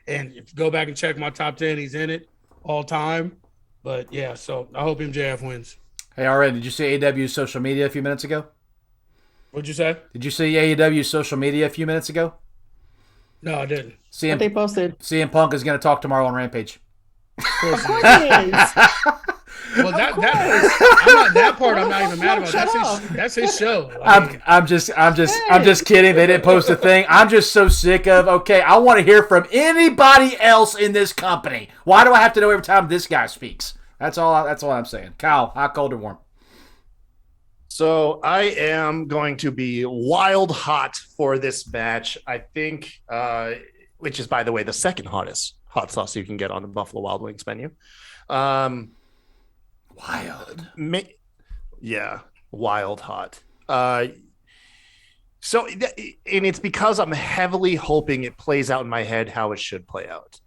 And if you go back and check my top 10, he's in it all time. But yeah, so I hope MJF wins. Hey, RN, did you see AEW's social media a few minutes ago? What'd you say? Did you see AEW's social media a few minutes ago? No, I didn't. What they posted. CM Punk is going to talk tomorrow on Rampage. Of course it is. Well, that part I'm not even mad about. That's his show. I'm just kidding. They didn't post a thing. I'm just so sick of. Okay, I want to hear from anybody else in this company. Why do I have to know every time this guy speaks? That's all I'm saying. Kyle, hot, cold, or warm? So I am going to be wild hot for this match. I think, which is, by the way, the second hottest hot sauce you can get on the Buffalo Wild Wings menu. Wild. Yeah, wild hot. So, and it's because I'm heavily hoping it plays out in my head how it should play out.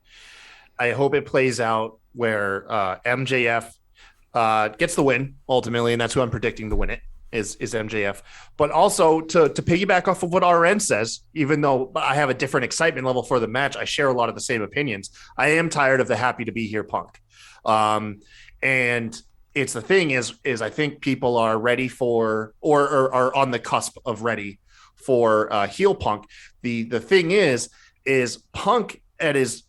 I hope it plays out where MJF gets the win, ultimately, and that's who I'm predicting to win it. Is MJF. But also to piggyback off of what RN says, even though I have a different excitement level for the match, I share a lot of the same opinions. I am tired of the happy to be here Punk. And it's the thing is I think people are ready for or are on the cusp of ready for heel Punk. The thing is Punk at his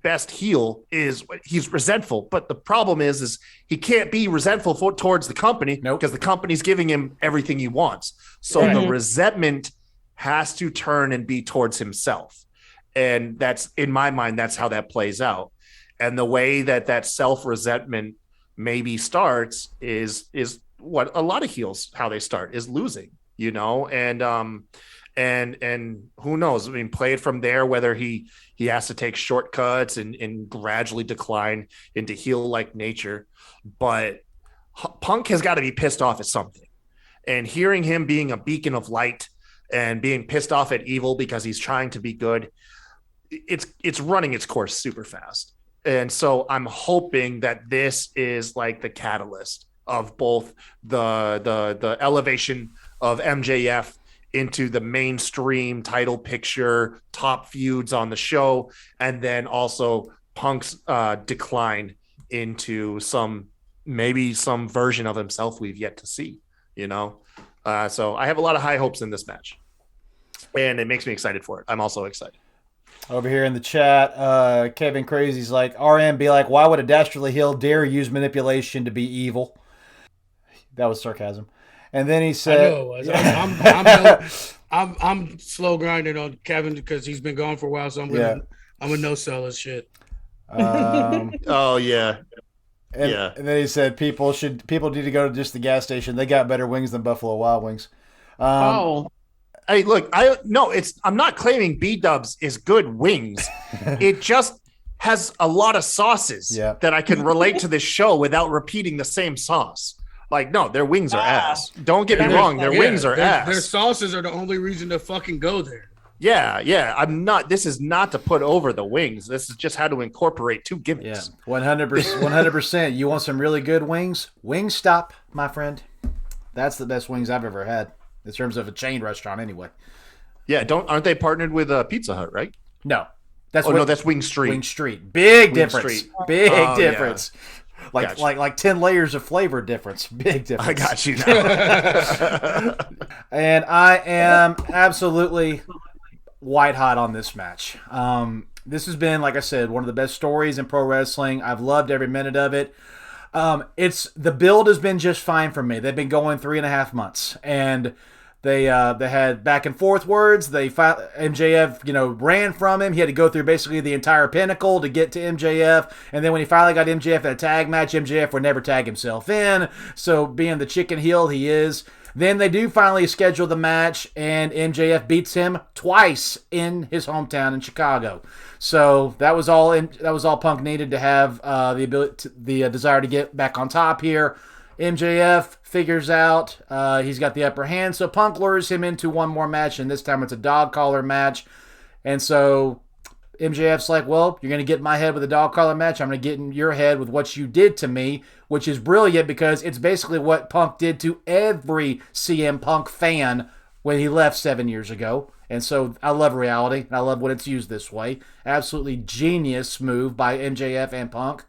best heel is he's resentful, but the problem is he can't be resentful towards the company because the company's giving him everything he wants. So the resentment has to turn and be towards himself. And that's, in my mind, that's how that plays out. And the way that self-resentment maybe starts is what a lot of heels, how they start is losing, and who knows? I mean, play it from there, whether he has to take shortcuts and gradually decline into heel-like nature. But Punk has got to be pissed off at something. And hearing him being a beacon of light and being pissed off at evil because he's trying to be good, it's running its course super fast. And so I'm hoping that this is like the catalyst of both the elevation of MJF into the mainstream title picture, top feuds on the show, and then also Punk's decline into some version of himself we've yet to see, So I have a lot of high hopes in this match, and it makes me excited for it. I'm also excited. Over here in the chat, Kevin Crazy's like, RM be like, why would a dastardly heel dare use manipulation to be evil? That was sarcasm. And then he said, I know. I'm slow grinding on Kevin because he's been gone for a while, so I'm gonna no sell his shit. Oh yeah. And then he said people need to go to just the gas station. They got better wings than Buffalo Wild Wings. Hey, look, I'm not claiming B-Dubs is good wings. It just has a lot of sauces that I can relate to this show without repeating the same sauce. Like, no, their wings are ass. Don't get me wrong. Their wings are ass. Their sauces are the only reason to fucking go there. Yeah. This is not to put over the wings. This is just how to incorporate two gimmicks. Yeah, 100%. You want some really good wings? Wingstop, my friend. That's the best wings I've ever had in terms of a chain restaurant, anyway. Yeah, aren't they partnered with Pizza Hut, right? No, that's Wing Street. Wing Street, big difference. Big difference. Yeah. Like 10 layers of flavor difference. Big difference. I got you now. And I am absolutely white hot on this match. This has been, like I said, one of the best stories in pro wrestling. I've loved every minute of it. The build has been just fine for me. They've been going 3.5 months, and they had back and forth words. MJF, ran from him. He had to go through basically the entire pinnacle to get to MJF, and then when he finally got MJF in a tag match, MJF would never tag himself in. So being the chicken heel he is. Then they do finally schedule the match, and MJF beats him twice in his hometown in Chicago. So that was all Punk needed to have the desire to get back on top here. MJF figures out he's got the upper hand, so Punk lures him into one more match, and this time it's a dog collar match. And so MJF's like, well, you're going to get in my head with a dog collar match. I'm going to get in your head with what you did to me, which is brilliant because it's basically what Punk did to every CM Punk fan when he left 7 years ago. And so I love reality, and I love when it's used this way. Absolutely genius move by MJF and Punk.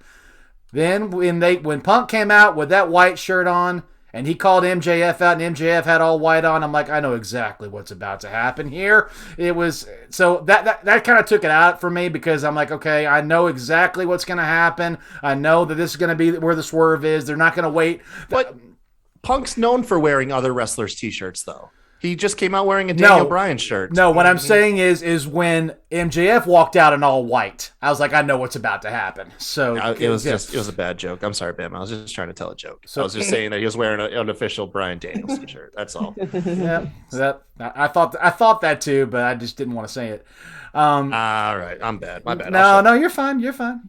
Then when Punk came out with that white shirt on, and he called MJF out, and MJF had all white on, I'm like, I know exactly what's about to happen here. It was so that kind of took it out for me because I'm like, okay, I know exactly what's going to happen. I know that this is going to be where the swerve is. They're not going to wait. But Punk's known for wearing other wrestlers' t-shirts, though. He just came out wearing a Daniel Bryan shirt. No, what I'm saying is when MJF walked out in all white, I was like, I know what's about to happen. So it was a bad joke. I'm sorry, Bam. I was just trying to tell a joke. So I was just saying that he was wearing an unofficial Bryan Daniels t-shirt. That's all. Yeah, I thought that too, but I just didn't want to say it. All right, I'm bad. My bad. No, you're fine. You're fine.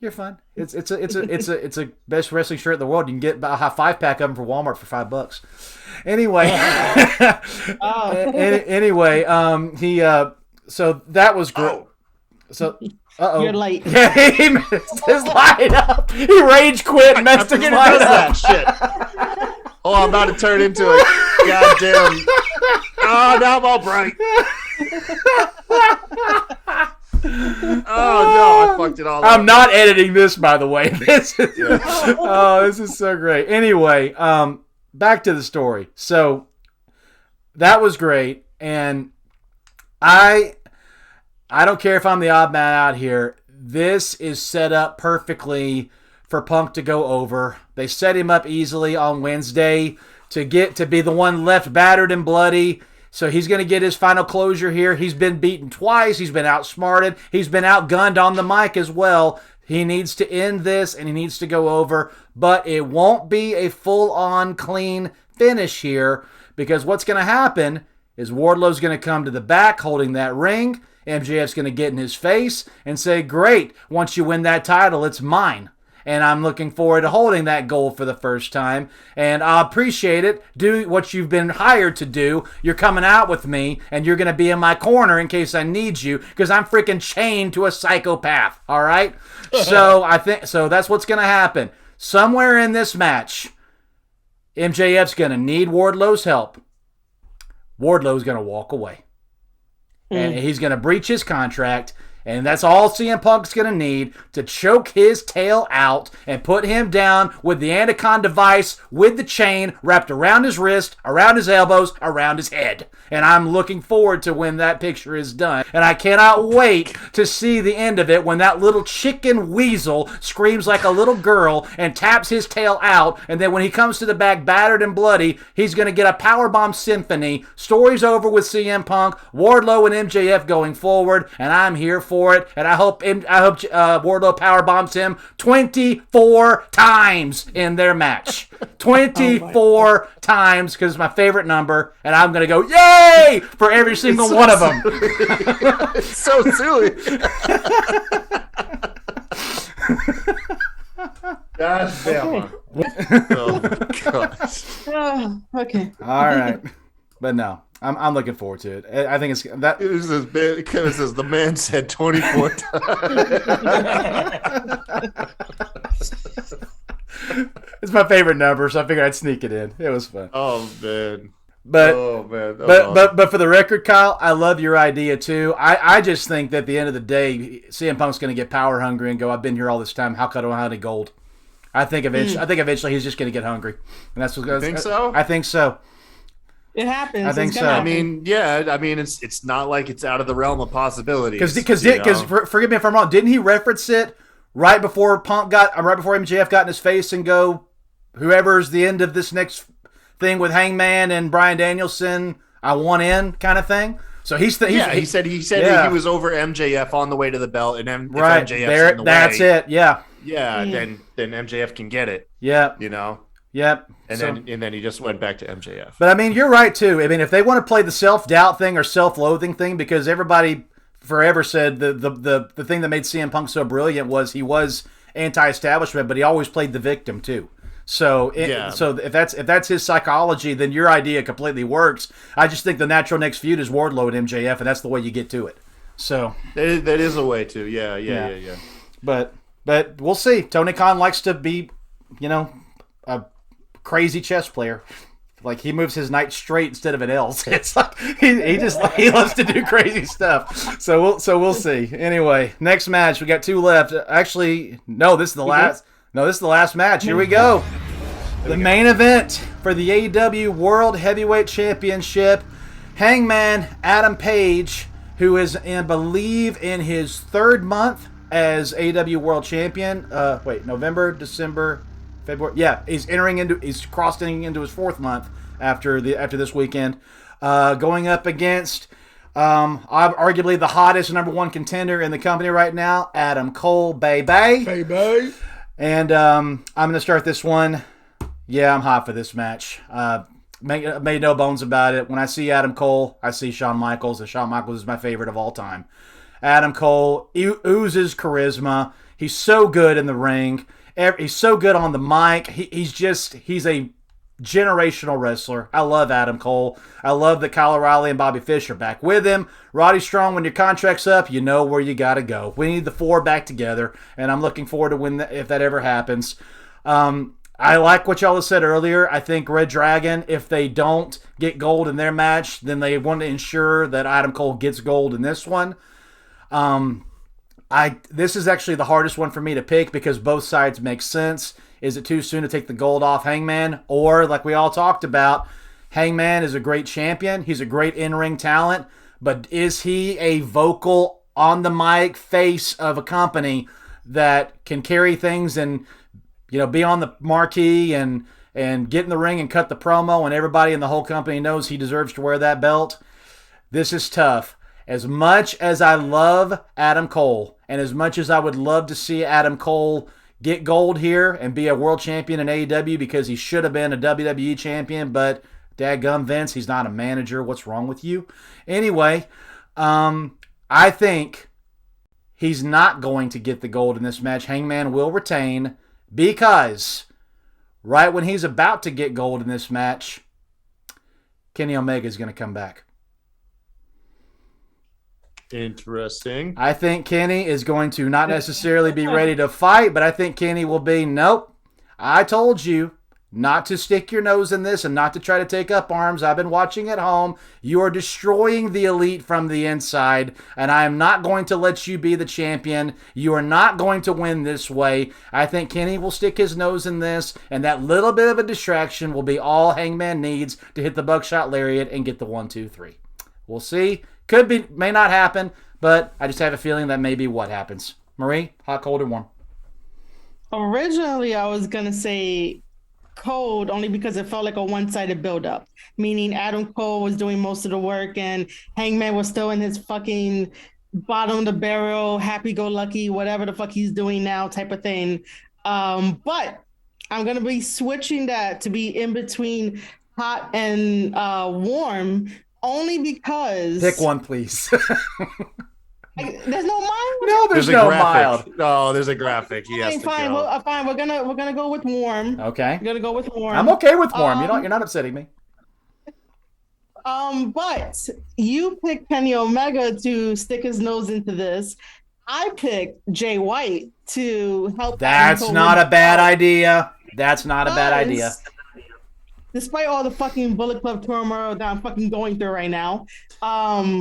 It's a best wrestling shirt in the world. You can get about a 5-pack of them for Walmart for $5. Anyway, so that was great. Oh. So, You're late. Yeah, he messed his light up. He rage quit and messed his light up. Shit. Oh, I'm about to turn into a goddamn. Oh, now I'm all bright. Oh no, I fucked it all up. I'm not editing this, by the way. This is so great. Anyway, back to the story. So that was great, and I don't care if I'm the odd man out here. This is set up perfectly for Punk to go over. They set him up easily on Wednesday to get to be the one left battered and bloody. So he's going to get his final closure here. He's been beaten twice. He's been outsmarted. He's been outgunned on the mic as well. He needs to end this, and he needs to go over. But it won't be a full-on clean finish here because what's going to happen is Wardlow's going to come to the back holding that ring. MJF's going to get in his face and say, great, once you win that title, it's mine. And I'm looking forward to holding that gold for the first time. And I appreciate it. Do what you've been hired to do. You're coming out with me, and you're going to be in my corner in case I need you, because I'm freaking chained to a psychopath. All right? So that's what's going to happen. Somewhere in this match, MJF's going to need Wardlow's help. Wardlow's going to walk away. And he's going to breach his contract. And that's all CM Punk's going to need to choke his tail out and put him down with the Anaconda Vice with the chain wrapped around his wrist, around his elbows, around his head. And I'm looking forward to when that picture is done. And I cannot wait to see the end of it when that little chicken weasel screams like a little girl and taps his tail out. And then when he comes to the back battered and bloody, he's going to get a powerbomb symphony. Story's over with CM Punk, Wardlow, and MJF going forward. And I'm here for it, and I hope Wardlow powerbombs him 24 times in their match. 24 times, because it's my favorite number, and I'm going to go, yay, for every single one of them. It's so silly. God damn. Oh, gosh. Oh, okay. All right. But no, I'm looking forward to it. I think it's that. It says the man said 24 times. It's my favorite number, so I figured I'd sneak it in. It was fun. Oh man. But But for the record, Kyle, I love your idea too. I just think that at the end of the day, CM Punk's going to get power hungry and go, I've been here all this time. How could I don't have any gold? I think eventually he's just going to get hungry, and that's what's going to. Think so? I think so. It happens. I think It's so. gonna I happen. mean, yeah. I mean, it's not like it's out of the realm of possibilities. Because forgive me if I'm wrong. Didn't he reference it right before MJF got in his face and go, whoever's the end of this next thing with Hangman and Bryan Danielson, I want in, kind of thing. So he said he said yeah. he was over MJF on the way to the belt, and if right MJF's there. in the That's way, it. Yeah. Yeah, then MJF can get it. Yeah. You know. Yep. And then he just went back to MJF. But I mean, you're right too. I mean, if they want to play the self-doubt thing or self-loathing thing, because everybody forever said the thing that made CM Punk so brilliant was he was anti-establishment, but he always played the victim too. So if that's his psychology, then your idea completely works. I just think the natural next feud is Wardlow and MJF, and that's the way you get to it. So that is a way to, yeah. But we'll see. Tony Khan likes to be, a crazy chess player. Like he moves his knight straight instead of an L. It's like he loves to do crazy stuff. So we'll see. Anyway, next match, we got 2 left. Actually, no, this is the last. No, this is the last match. Here we go. The main event for the AEW World Heavyweight Championship. Hangman Adam Page, who is believe in his 3rd month as AEW World Champion. November, December, February. Yeah, he's crossing into his 4th month after this weekend. Going up against arguably the hottest number 1 contender in the company right now, Adam Cole, baby. And I'm going to start this one. Yeah, I'm hot for this match. Made no bones about it. When I see Adam Cole, I see Shawn Michaels, and Shawn Michaels is my favorite of all time. Adam Cole oozes charisma. He's so good in the ring. He's so good on the mic. He's a generational wrestler. I love Adam Cole. I love that Kyle O'Reilly and Bobby Fish are back with him. Roddy Strong, when your contract's up, you know where you got to go. We need the 4 back together, and I'm looking forward to if that ever happens. I like what y'all have said earlier. I think Red Dragon, if they don't get gold in their match, then they want to ensure that Adam Cole gets gold in this one. This is actually the hardest one for me to pick because both sides make sense. Is it too soon to take the gold off Hangman? Or, like we all talked about, Hangman is a great champion. He's a great in-ring talent. But is he a vocal, on-the-mic face of a company that can carry things and, be on the marquee and get in the ring and cut the promo and everybody in the whole company knows he deserves to wear that belt? This is tough. As much as I love Adam Cole and as much as I would love to see Adam Cole get gold here and be a world champion in AEW because he should have been a WWE champion, but dadgum Vince, he's not a manager. What's wrong with you? Anyway, I think he's not going to get the gold in this match. Hangman will retain because right when he's about to get gold in this match, Kenny Omega is going to come back. Interesting. I think Kenny is going to not necessarily be ready to fight, but I think Kenny will be, nope, I told you not to stick your nose in this and not to try to take up arms. I've been watching at home. You are destroying the elite from the inside, and I am not going to let you be the champion. You are not going to win this way. I think Kenny will stick his nose in this, and that little bit of a distraction will be all Hangman needs to hit the buckshot lariat and get the 1, 2, 3. We'll see. Could be, may not happen, but I just have a feeling that may be what happens. Marie, hot, cold, or warm? Originally, I was going to say cold only because it felt like a one-sided build-up, meaning Adam Cole was doing most of the work and Hangman was still in his fucking bottom of the barrel, happy-go-lucky, whatever the fuck he's doing now type of thing. But I'm going to be switching that to be in between hot and warm only because... Pick one, please. There's no mild? No, there's no mild. No, there's a graphic. He has to fine. go. Well, fine. We're gonna go with warm. Okay. We're gonna go with warm. I'm okay with warm. You're not upsetting me. But you picked Kenny Omega to stick his nose into this. I picked Jay White to help. That's not a bad idea. That's not a bad idea. Despite all the fucking Bullet Club turmoil that I'm fucking going through right now,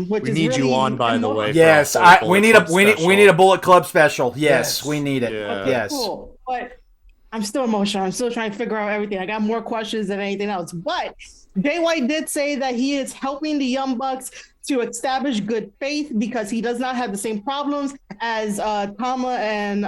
which we is need really you on, by the way. Yes, we need a Bullet Club special. Yes, we need it. Yeah. Yes, cool. But I'm still emotional. I'm still trying to figure out everything. I got more questions than anything else. But Jay White did say that he is helping the Young Bucks to establish good faith because he does not have the same problems as Tama and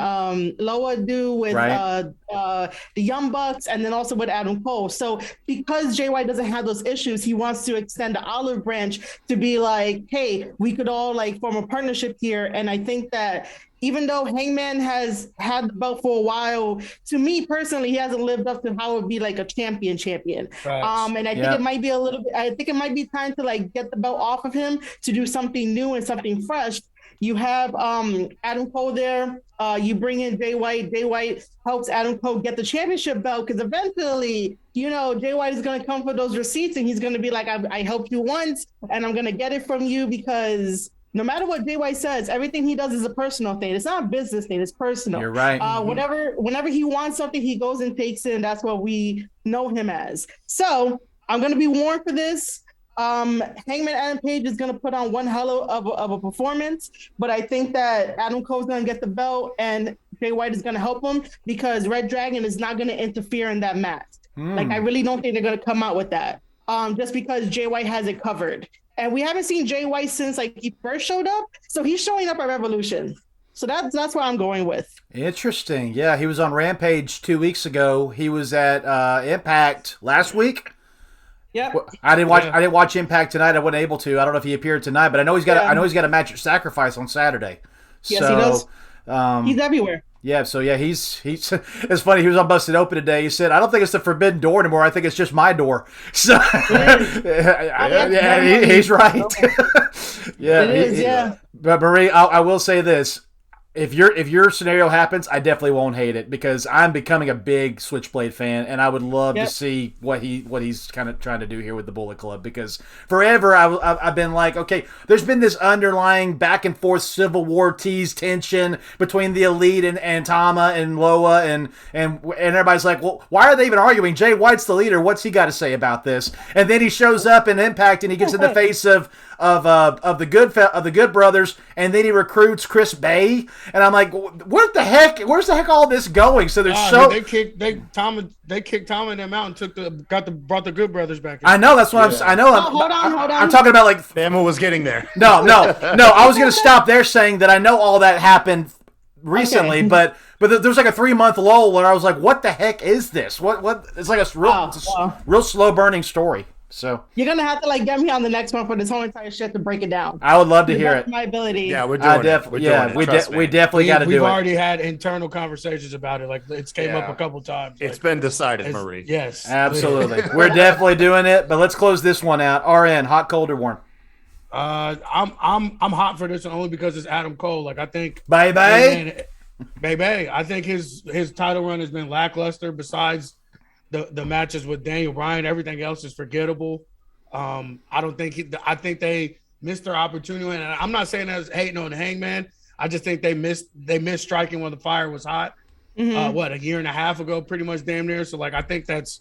Loa do with the Young Bucks, and then also with Adam Cole. So because Jay White doesn't have those issues, he wants to extend the olive branch to be like, hey, we could all like form a partnership here. And I think that even though Hangman has had the belt for a while, to me personally, he hasn't lived up to how it would be like a champion. Right. And I think it might be I think it might be time to like get the belt off of him to do something new and something fresh. You have Adam Cole there. You bring in Jay White. Jay White helps Adam Cole get the championship belt because eventually, Jay White is going to come for those receipts and he's going to be like, I helped you once and I'm going to get it from you because no matter what Jay White says, everything he does is a personal thing. It's not a business thing. It's personal. You're right. Whenever he wants something, he goes and takes it, and that's what we know him as. So I'm going to be warned for this. Hangman Adam Page is going to put on one hell of a performance, but I think that Adam Cole's going to get the belt, and Jay White is going to help him because Red Dragon is not going to interfere in that match. Like, I really don't think they're going to come out with that just because Jay White has it covered. And we haven't seen Jay White since like he first showed up. So he's showing up at Revolution. So that's what I'm going with. Interesting. Yeah, he was on Rampage 2 weeks ago. He was at Impact last week. Yeah. I didn't watch Impact tonight. I wasn't able to. I don't know if he appeared tonight, but I know he's got a match at Sacrifice on Saturday. Yes, he does. He's everywhere. Yeah, so yeah, he's it's funny, he was on Busted Open today. He said, I don't think it's the forbidden door anymore, I think it's just my door. So he's right. Yeah. It is, yeah. But Marie, I will say this. If your scenario happens, I definitely won't hate it because I'm becoming a big Switchblade fan, and I would love to see what he's kind of trying to do here with the Bullet Club. Because forever I've been like, okay, there's been this underlying back and forth Civil War tease tension between the Elite and Tama and Loa, and everybody's like, well, why are they even arguing? Jay White's the leader. What's he got to say about this? And then he shows up in Impact and he gets in the face of the Good Brothers, and then he recruits Chris Bay. And I'm like, what the heck? Where's the heck all this going? So there's they kicked Tama and them out and brought the Good Brothers back in. I know, that's what I know. Hold on. I'm talking about like Bama was getting there. No. I was gonna stop there saying that I know all that happened recently, but there's like a 3-month lull where I was like, what the heck is this? What? It's like a real slow burning story. So you're gonna have to like get me on the next one for this whole entire shit to break it down. I would love to hear it. My ability. Yeah, we're doing it. We definitely got to do it. We've already had internal conversations about it. Like it's came up a couple times. It's been decided, Marie. Yes, absolutely. We're definitely doing it. But let's close this one out. RN, hot, cold, or warm? I'm hot for this one only because it's Adam Cole. Like I think, baby. I think his title run has been lackluster. Besides the matches with Daniel Bryan, everything else is forgettable. I think they missed their opportunity, and I'm not saying that as hating on Hangman. I just think they missed striking when the fire was hot. A year and a half ago, pretty much damn near. So like I think that's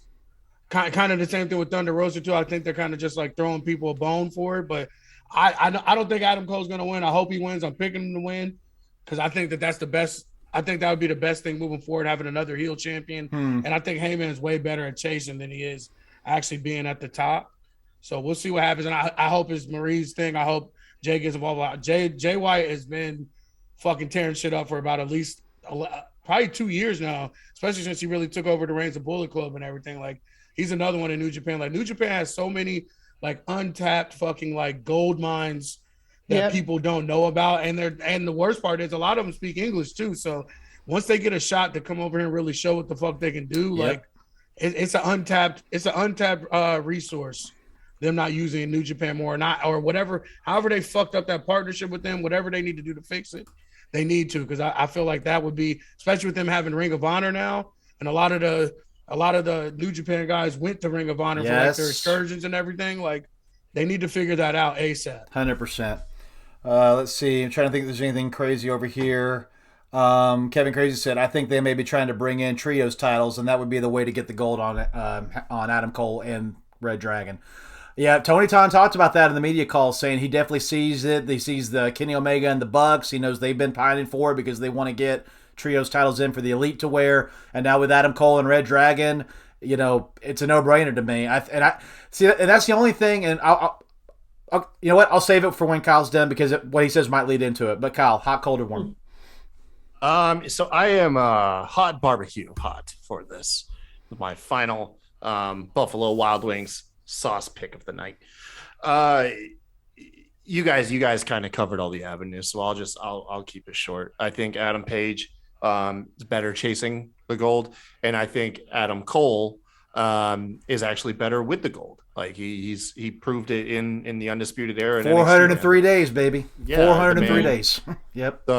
kind of the same thing with Thunder Rosa too. I think they're kind of just like throwing people a bone for it, but I don't think Adam Cole's gonna win. I hope he wins. I'm picking him to win because I think that's the best. I think that would be the best thing moving forward, having another heel champion. And I think Heyman is way better at chasing than he is actually being at the top. So we'll see what happens. And I hope it's Marie's thing. I hope Jay gets involved. Jay White has been fucking tearing shit up for about at least probably 2 years now, especially since he really took over the reins of Bullet Club and everything. Like, he's another one in New Japan. Like, New Japan has so many, like, untapped fucking, like, gold mines that people don't know about, and the worst part is a lot of them speak English too. So once they get a shot to come over here and really show what the fuck they can do, like it's an untapped resource. Them not using in New Japan more or whatever, however they fucked up that partnership with them, whatever they need to do to fix it, they need to, because I feel like that would be, especially with them having Ring of Honor now, and a lot of the New Japan guys went to Ring of Honor for like their excursions and everything. Like, they need to figure that out ASAP. 100%. Let's see. I'm trying to think if there's anything crazy over here. Kevin Crazy said, I think they may be trying to bring in trios titles, and that would be the way to get the gold on Adam Cole and Red Dragon. Yeah, Tony Khan talked about that in the media call, saying he definitely sees it. He sees the Kenny Omega and the Bucks. He knows they've been pining for it because they want to get trios titles in for the Elite to wear. And now with Adam Cole and Red Dragon, it's a no-brainer to me. I see, and that's the only thing. And I'll you know what? I'll save it for when Kyle's done because what he says might lead into it. But Kyle, hot, cold, or warm? So I am hot barbecue hot for this. My final Buffalo Wild Wings sauce pick of the night. You guys kind of covered all the avenues, so I'll keep it short. I think Adam Page is better chasing the gold, and I think Adam Cole is actually better with the gold. Like he proved it in the Undisputed Era. 403 days, baby. Yeah, 403 days. Yep.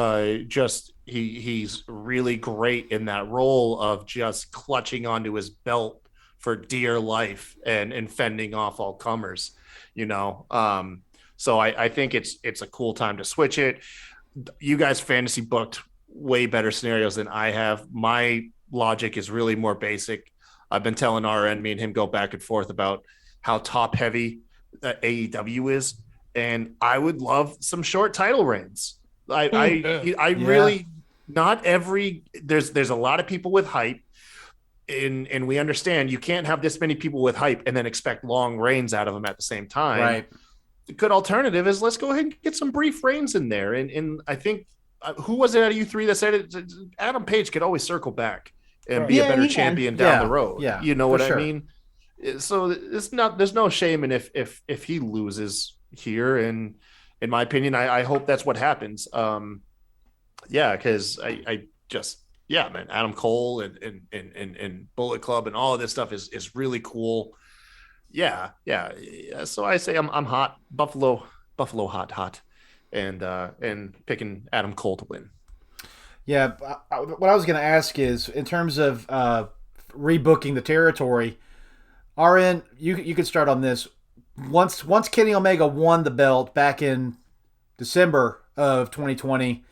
He's really great in that role of just clutching onto his belt for dear life and fending off all comers. So I think it's a cool time to switch it. You guys fantasy booked way better scenarios than I have. My logic is really more basic. I've been telling RN, me and him go back and forth about how top heavy AEW is, and I would love some short title reigns. Really, not every there's a lot of people with hype, and we understand you can't have this many people with hype and then expect long reigns out of them at the same time. Right. The good alternative is let's go ahead and get some brief reigns in there, and I think who was it out of you three that said it? Adam Page could always circle back and be a better champion down the road. Yeah, you know what I mean? So there's no shame in if he loses here. And in my opinion, I hope that's what happens. Because I just, man, Adam Cole and Bullet Club and all of this stuff is really cool. Yeah. So I say I'm hot, Buffalo hot, and picking Adam Cole to win. Yeah, what I was going to ask is, in terms of rebooking the territory, RN, you could start on this. Once Kenny Omega won the belt back in December of 2020,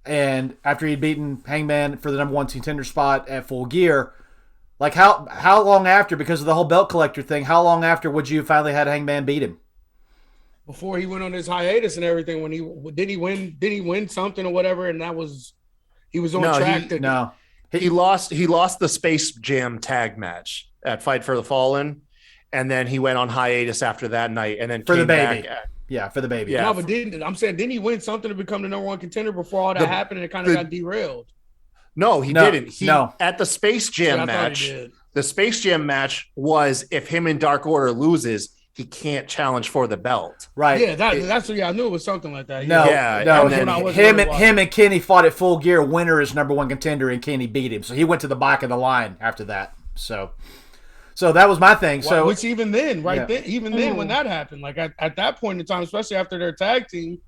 and after he'd beaten Hangman for the number one contender spot at Full Gear, like how long after, because of the whole belt collector thing, how long after would you finally had Hangman beat him? Before he went on his hiatus and everything, when he win something or whatever, and he was on track. He lost the Space Jam tag match at Fight for the Fallen, and then he went on hiatus after that night, and then for came the baby. Back For the baby. Yeah. No, but didn't he win something to become the number one contender before all that happened, and it kind of got derailed? No, he didn't. At the Space Jam match, the Space Jam match was if him and Dark Order loses, he can't challenge for the belt. Right. Yeah, that's what I knew it was something like that. No, yeah. Him and Kenny fought at Full Gear. Winner is number one contender, and Kenny beat him. So he went to the back of the line after that. So that was my thing. So which even then, then when that happened, like at that point in time, especially after their tag team,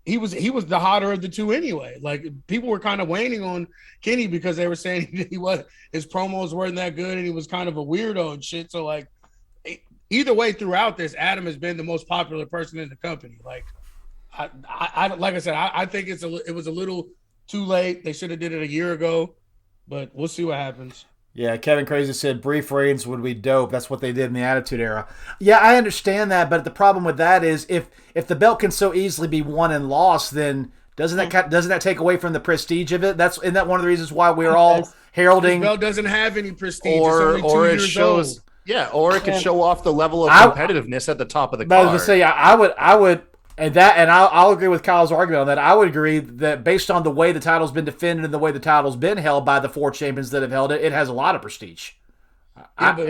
he was the hotter of the two anyway. Like people were kind of waning on Kenny because they were saying his promos weren't that good and he was kind of a weirdo and shit. So like either way throughout this, Adam has been the most popular person in the company. Like I like I said, I think it was a little too late. They should have did it a year ago, but we'll see what happens. Yeah, Kevin Crazy said brief reigns would be dope. That's what they did in the Attitude Era. Yeah, I understand that, but the problem with that is if the belt can so easily be won and lost, then doesn't that take away from the prestige of it? Isn't that one of the reasons why we're all heralding? The belt doesn't have any prestige. Or it shows old. Yeah, or it could show off the level of competitiveness at the top of the card. I was going to say, I would. And I'll agree with Kyle's argument on that. I would agree that based on the way the title's been defended and the way the title's been held by the four champions that have held it, it has a lot of prestige. I do.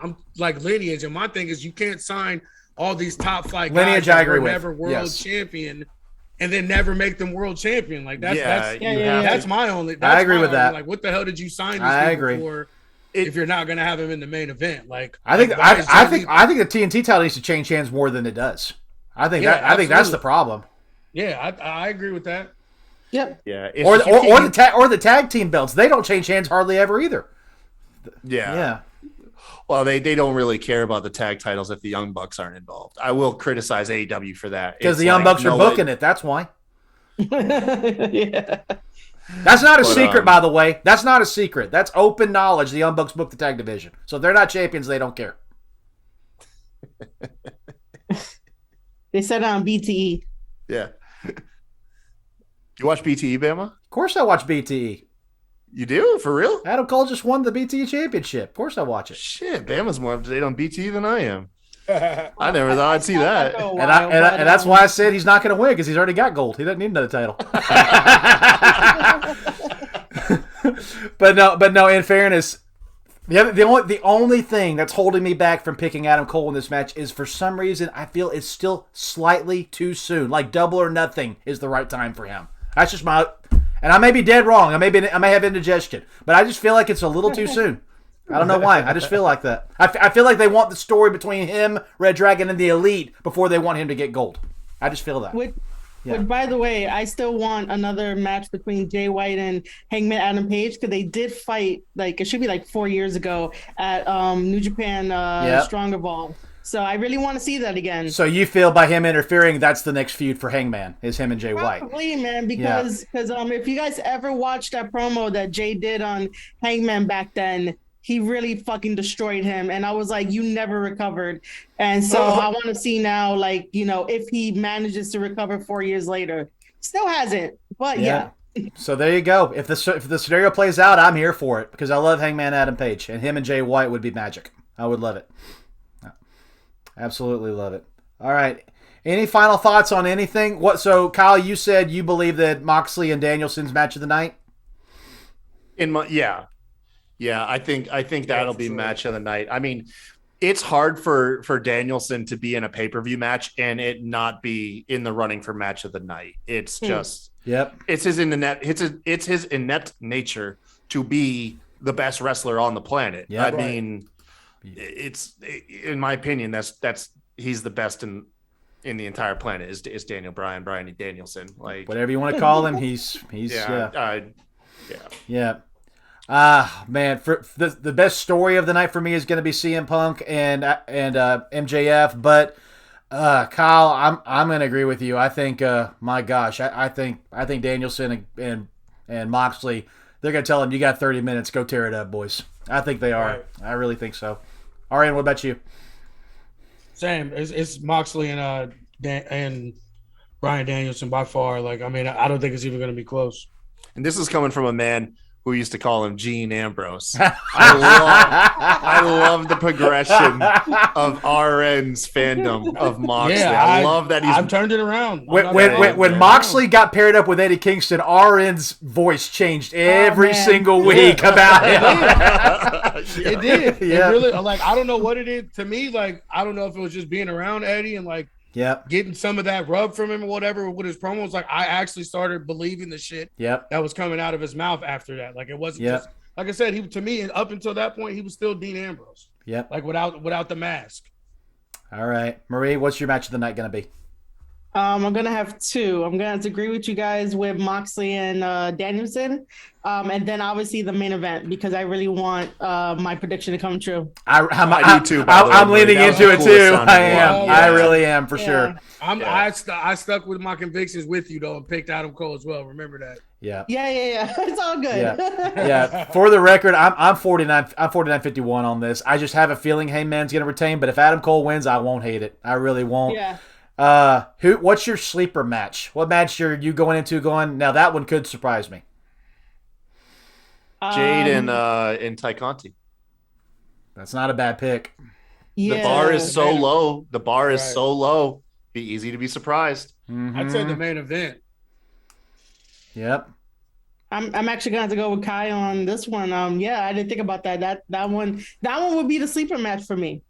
I'm like lineage, and my thing is you can't sign all these top flight lineage. Guys I agree with. Never world champion, and then never make them world champion. Like that's my only. That's I agree with that. Like, what the hell did you sign these people for? If you're not going to have him in the main event, I think the TNT title needs to change hands more than it does. I think that's the problem. Yeah, I agree with that. Yep. Yeah. Or the tag team belts, they don't change hands hardly ever either. Yeah. Well, they don't really care about the tag titles if the Young Bucks aren't involved. I will criticize AEW for that because the Young Bucks are booking it. That's why. Yeah. That's not a secret, by the way. That's not a secret. That's open knowledge. The Young Bucks book the tag division. So if they're not champions, they don't care. They said it on BTE. Yeah. You watch BTE, Bama? Of course I watch BTE. You do? For real? Adam Cole just won the BT Championship. Of course I watch it. Shit, Bama's more up to date on BT than I am. I never thought I'd see that. And that's why I said he's not going to win, because he's already got gold. He doesn't need another title. But no. In fairness, the only thing that's holding me back from picking Adam Cole in this match is, for some reason, I feel it's still slightly too soon. Like Double or Nothing is the right time for him. That's just my, and I may be dead wrong. I may have indigestion, but I just feel like it's a little too soon. I don't know why. I just feel like that. I feel like they want the story between him, Red Dragon, and the Elite before they want him to get gold. I just feel that. Which, by the way, I still want another match between Jay White and Hangman Adam Page, because they did fight, like, it should be like 4 years ago at New Japan Strong Evolve. So I really want to see that again. So you feel by him interfering, that's the next feud for Hangman, is him and Jay White? Probably, man, because if you guys ever watched that promo that Jay did on Hangman back then, he really fucking destroyed him. And I was like, you never recovered. And so I want to see now, like, you know, if he manages to recover 4 years later. Still hasn't, but yeah. So there you go. If the scenario plays out, I'm here for it, because I love Hangman Adam Page, and him and Jay White would be magic. I would love it. Absolutely love it. All right. Any final thoughts on anything? So Kyle, you said you believe that Moxley and Danielson's match of the night? Yeah, I think that'll be match of the night. I mean, it's hard for Danielson to be in a pay-per-view match and it not be in the running for match of the night. It's just it's his inept nature to be the best wrestler on the planet. I mean, it's, in my opinion, that's he's the best in the entire planet is Daniel Bryan Danielson. Like, whatever you want to call him, he's man, for the best story of the night for me is going to be CM Punk and MJF, but Kyle, I'm going to agree with you. I think my gosh, I think Danielson and Moxley, they're going to tell him, you got 30 minutes, go tear it up, boys. I think they are. Right. I really think so. Arian, what about you? Same. It's Moxley and Bryan Danielson by far. Like, I mean, I don't think it's even going to be close. And this is coming from a man who used to call him Gene Ambrose. I love the progression of RN's fandom of Moxley. Yeah, I love that I've turned it around. When Moxley got paired up with Eddie Kingston, RN's voice changed every single week about him. It did. Yeah. It really, like, I don't know what it is. To me, like, I don't know if it was just being around Eddie and, like, getting some of that rub from him or whatever with his promos. Like, I actually started believing the shit that was coming out of his mouth after that. Like, it wasn't just, like I said, he, to me, up until that point, he was still Dean Ambrose. Yep. Like, without the mask. All right. Marie, what's your match of the night going to be? I'm going to have two. I'm going to have to agree with you guys with Moxley and Danielson. And then obviously the main event, because I really want my prediction to come true. I do too. I'm leaning into it too. I am. I really am for sure. I stuck with my convictions with you though and picked Adam Cole as well. Remember that. Yeah. It's all good. Yeah. For the record, I'm 49. I'm 49-51 on this. I just have a feeling Heyman's going to retain, but if Adam Cole wins, I won't hate it. I really won't. Yeah. What's your sleeper match? What match are you going into? Now that one could surprise me. Jade and Ty Conti. That's not a bad pick. Yeah. The bar is so low. The bar is so low. Be easy to be surprised. Mm-hmm. I'd say the main event. Yep. I'm actually going to have to go with Kai on this one. I didn't think about that. That one would be the sleeper match for me.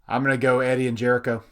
I'm going to go Eddie and Jericho.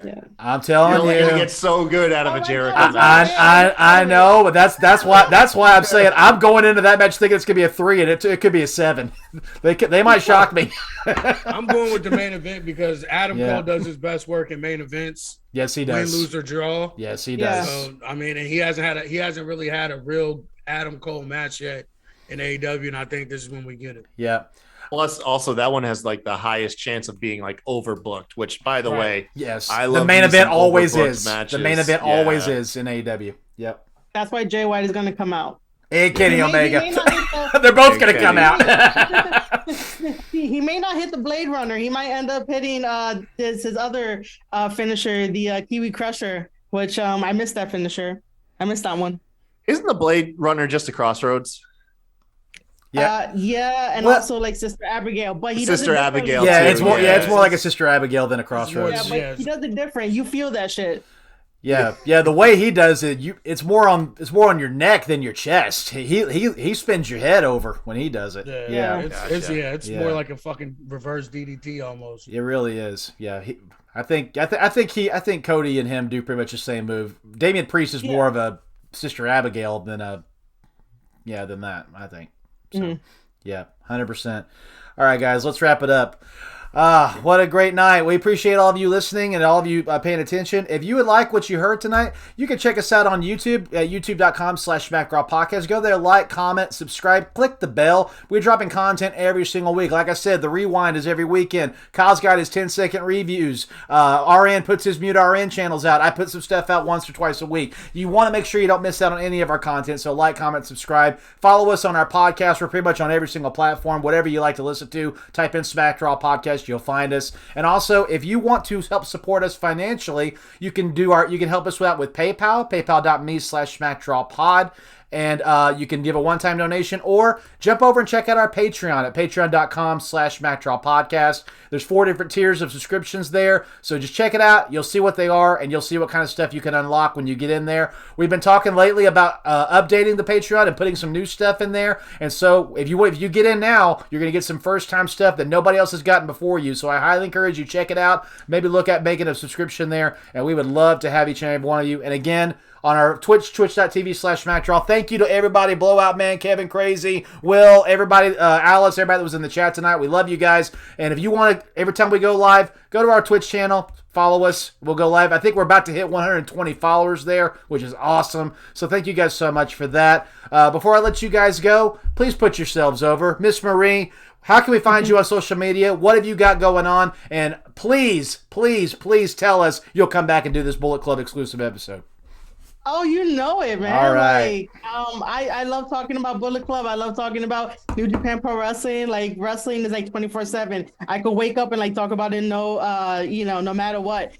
Yeah. I'm telling you, you get so good out of a Jericho match. I know, but that's why I'm saying I'm going into that match thinking it's gonna be a 3 and it could be a 7. They might shock me. I'm going with the main event because Adam Cole does his best work in main events. Yes, he does. Win, lose, or draw. Yes, he does. So I mean, and he hasn't really had a real Adam Cole match yet in AEW, and I think this is when we get it. Yeah. Plus, also that one has like the highest chance of being like overbooked. Which, by the way, yes, I love the main event always is. Matches. The main event always is in AEW. Yep. That's why Jay White is going to come out. And Kenny Omega. They're both going to come out. He may not hit the Blade Runner. He might end up hitting his other finisher, the Kiwi Crusher, which I missed that finisher. I missed that one. Isn't the Blade Runner just a Crossroads? Yeah, and also like Sister Abigail, but he does it Sister different. Abigail. Yeah, too. it's more. Yeah, it's more like a Sister Abigail than a Crossroads. Yeah, but he does it different. You feel that shit. Yeah. The way he does it, it's more on your neck than your chest. He spins your head over when he does it. Yeah. It's more like a fucking reverse DDT almost. It really is. Yeah. I think Cody and him do pretty much the same move. Damian Priest is more of a Sister Abigail than that. I think. So, yeah, 100%. All right, guys, let's wrap it up. What a great night. We appreciate all of you listening and all of you paying attention. If you would like what you heard tonight, you can check us out on YouTube at youtube.com/SmackRaw Podcast. Go there, like, comment, subscribe, click the bell. We're dropping content every single week. Like I said, the rewind is every weekend. Kyle's got his 10-second reviews. RN puts his Mute RN channels out. I put some stuff out once or twice a week. You want to make sure you don't miss out on any of our content, so like, comment, subscribe. Follow us on our podcast. We're pretty much on every single platform. Whatever you like to listen to, type in SmackRaw Podcast. You'll find us. And also, if you want to help support us financially, you can help us out with PayPal, paypal.me/SmackDrawPod. And you can give a one-time donation or jump over and check out our Patreon at patreon.com/SmackDrawPodcast. There's 4 different tiers of subscriptions there. So just check it out. You'll see what they are, and you'll see what kind of stuff you can unlock when you get in there. We've been talking lately about updating the Patreon and putting some new stuff in there. And so if you get in now, you're going to get some first-time stuff that nobody else has gotten before you. So I highly encourage you, check it out. Maybe look at making a subscription there, and we would love to have each and every one of you. And again, on our Twitch, twitch.tv/SmackDraw. Thank you to everybody, Blowout Man, Kevin Crazy, Will, everybody, Alice, everybody that was in the chat tonight. We love you guys. And if you want to, every time we go live, go to our Twitch channel, follow us. We'll go live. I think we're about to hit 120 followers there, which is awesome. So thank you guys so much for that. Before I let you guys go, please put yourselves over. Miss Marie, how can we find you on social media? What have you got going on? And please, please, please tell us you'll come back and do this Bullet Club exclusive episode. Oh, you know it, man. All right. I love talking about Bullet Club. I love talking about New Japan Pro Wrestling. Like, wrestling is like 24/7. I could wake up and like talk about it no matter what.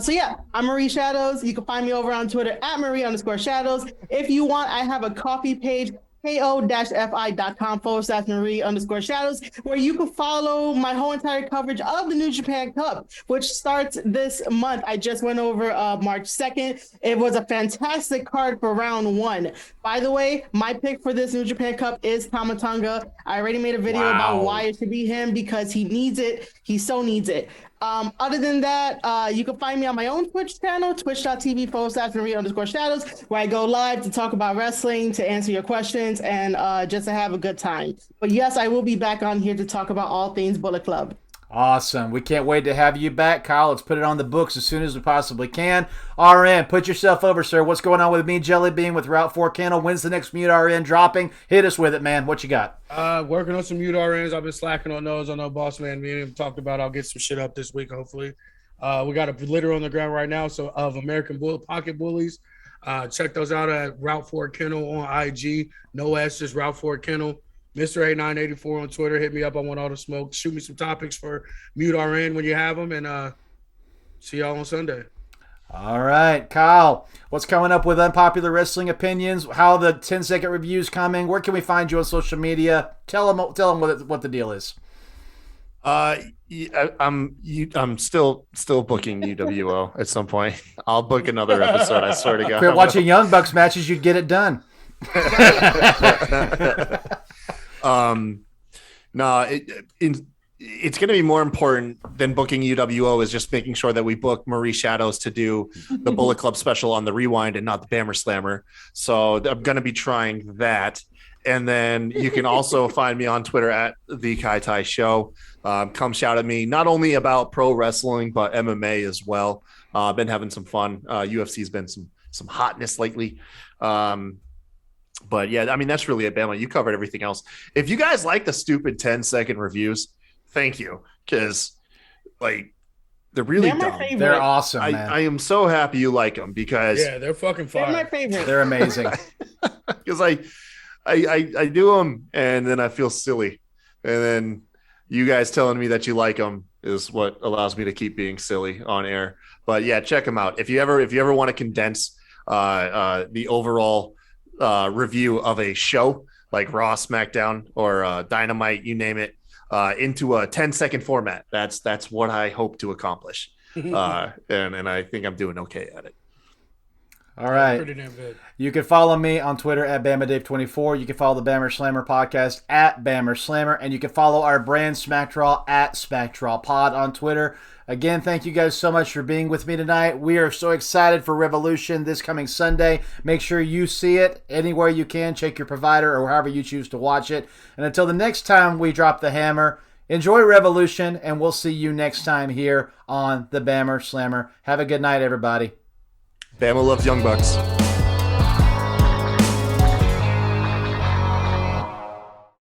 So yeah, I'm Marie Shadows. You can find me over on Twitter at Marie_Shadows. If you want, I have a coffee page, ko-fi.com/Marie_Shadows, where you can follow my whole entire coverage of the New Japan Cup, which starts this month. I just went over March 2nd. It was a fantastic card for round 1. By the way, my pick for this New Japan Cup is Tama Tonga. I already made a video about why it should be him, because he needs it. He so needs it. Other than that, you can find me on my own Twitch channel, twitch.tv/Marie_Shadows, where I go live to talk about wrestling, to answer your questions, and just to have a good time. But yes, I will be back on here to talk about all things Bullet Club. Awesome. We can't wait to have you back, Kyle. Let's put it on the books as soon as we possibly can. RN, put yourself over, sir. What's going on with me, Jelly Bean, with Route 4 Kennel? When's the next Mute RN dropping? Hit us with it, man. What you got? Working on some Mute RNs. I've been slacking on those. I know Boss Man, me and him talked about I'll get some shit up this week, hopefully. We got a litter on the ground right now of American Pocket Bullies. Check those out at Route 4 Kennel on IG. No S, just Route 4 Kennel. Mr. 8984 on Twitter. Hit me up. I want all the smoke. Shoot me some topics for Mute RN when you have them. And see y'all on Sunday. All right, Kyle. What's coming up with Unpopular Wrestling Opinions? How the 10-second reviews coming? Where can we find you on social media? Tell them what the deal is. I'm still booking UWO at some point. I'll book another episode. I swear to God. Quit watching Young Bucks matches. You'd get it done. It's going to be more important than booking UWO is just making sure that we book Marie Shadows to do the Bullet Club special on the Rewind and not the Bammer Slammer. So I'm going to be trying that. And then you can also find me on Twitter at the Kai Tai Show. Come shout at me, not only about pro wrestling, but MMA as well. I've been having some fun. UFC's been some hotness lately. But yeah, I mean, that's really it, Bama. You covered everything else. If you guys like the stupid 10-second reviews, thank you. Because, like, they're really dumb. They're awesome, man. I am so happy you like them because... Yeah, they're fucking fire. They're my favorite. They're amazing. Because I do them, and then I feel silly. And then you guys telling me that you like them is what allows me to keep being silly on air. But, yeah, check them out. If you ever want to condense the overall review of a show like Raw, SmackDown, or Dynamite, you name it, into a 10-second format. That's what I hope to accomplish, and I think I'm doing okay at it. All right. Pretty damn good. You can follow me on Twitter at BamaDave24. You can follow the Bammer Slammer podcast at Bammer Slammer. And you can follow our brand SmackDraw at SmackDrawPod on Twitter. Again, thank you guys so much for being with me tonight. We are so excited for Revolution this coming Sunday. Make sure you see it anywhere you can. Check your provider or however you choose to watch it. And until the next time we drop the hammer, enjoy Revolution, and we'll see you next time here on the Bammer Slammer. Have a good night, everybody. Bama loves Young Bucks.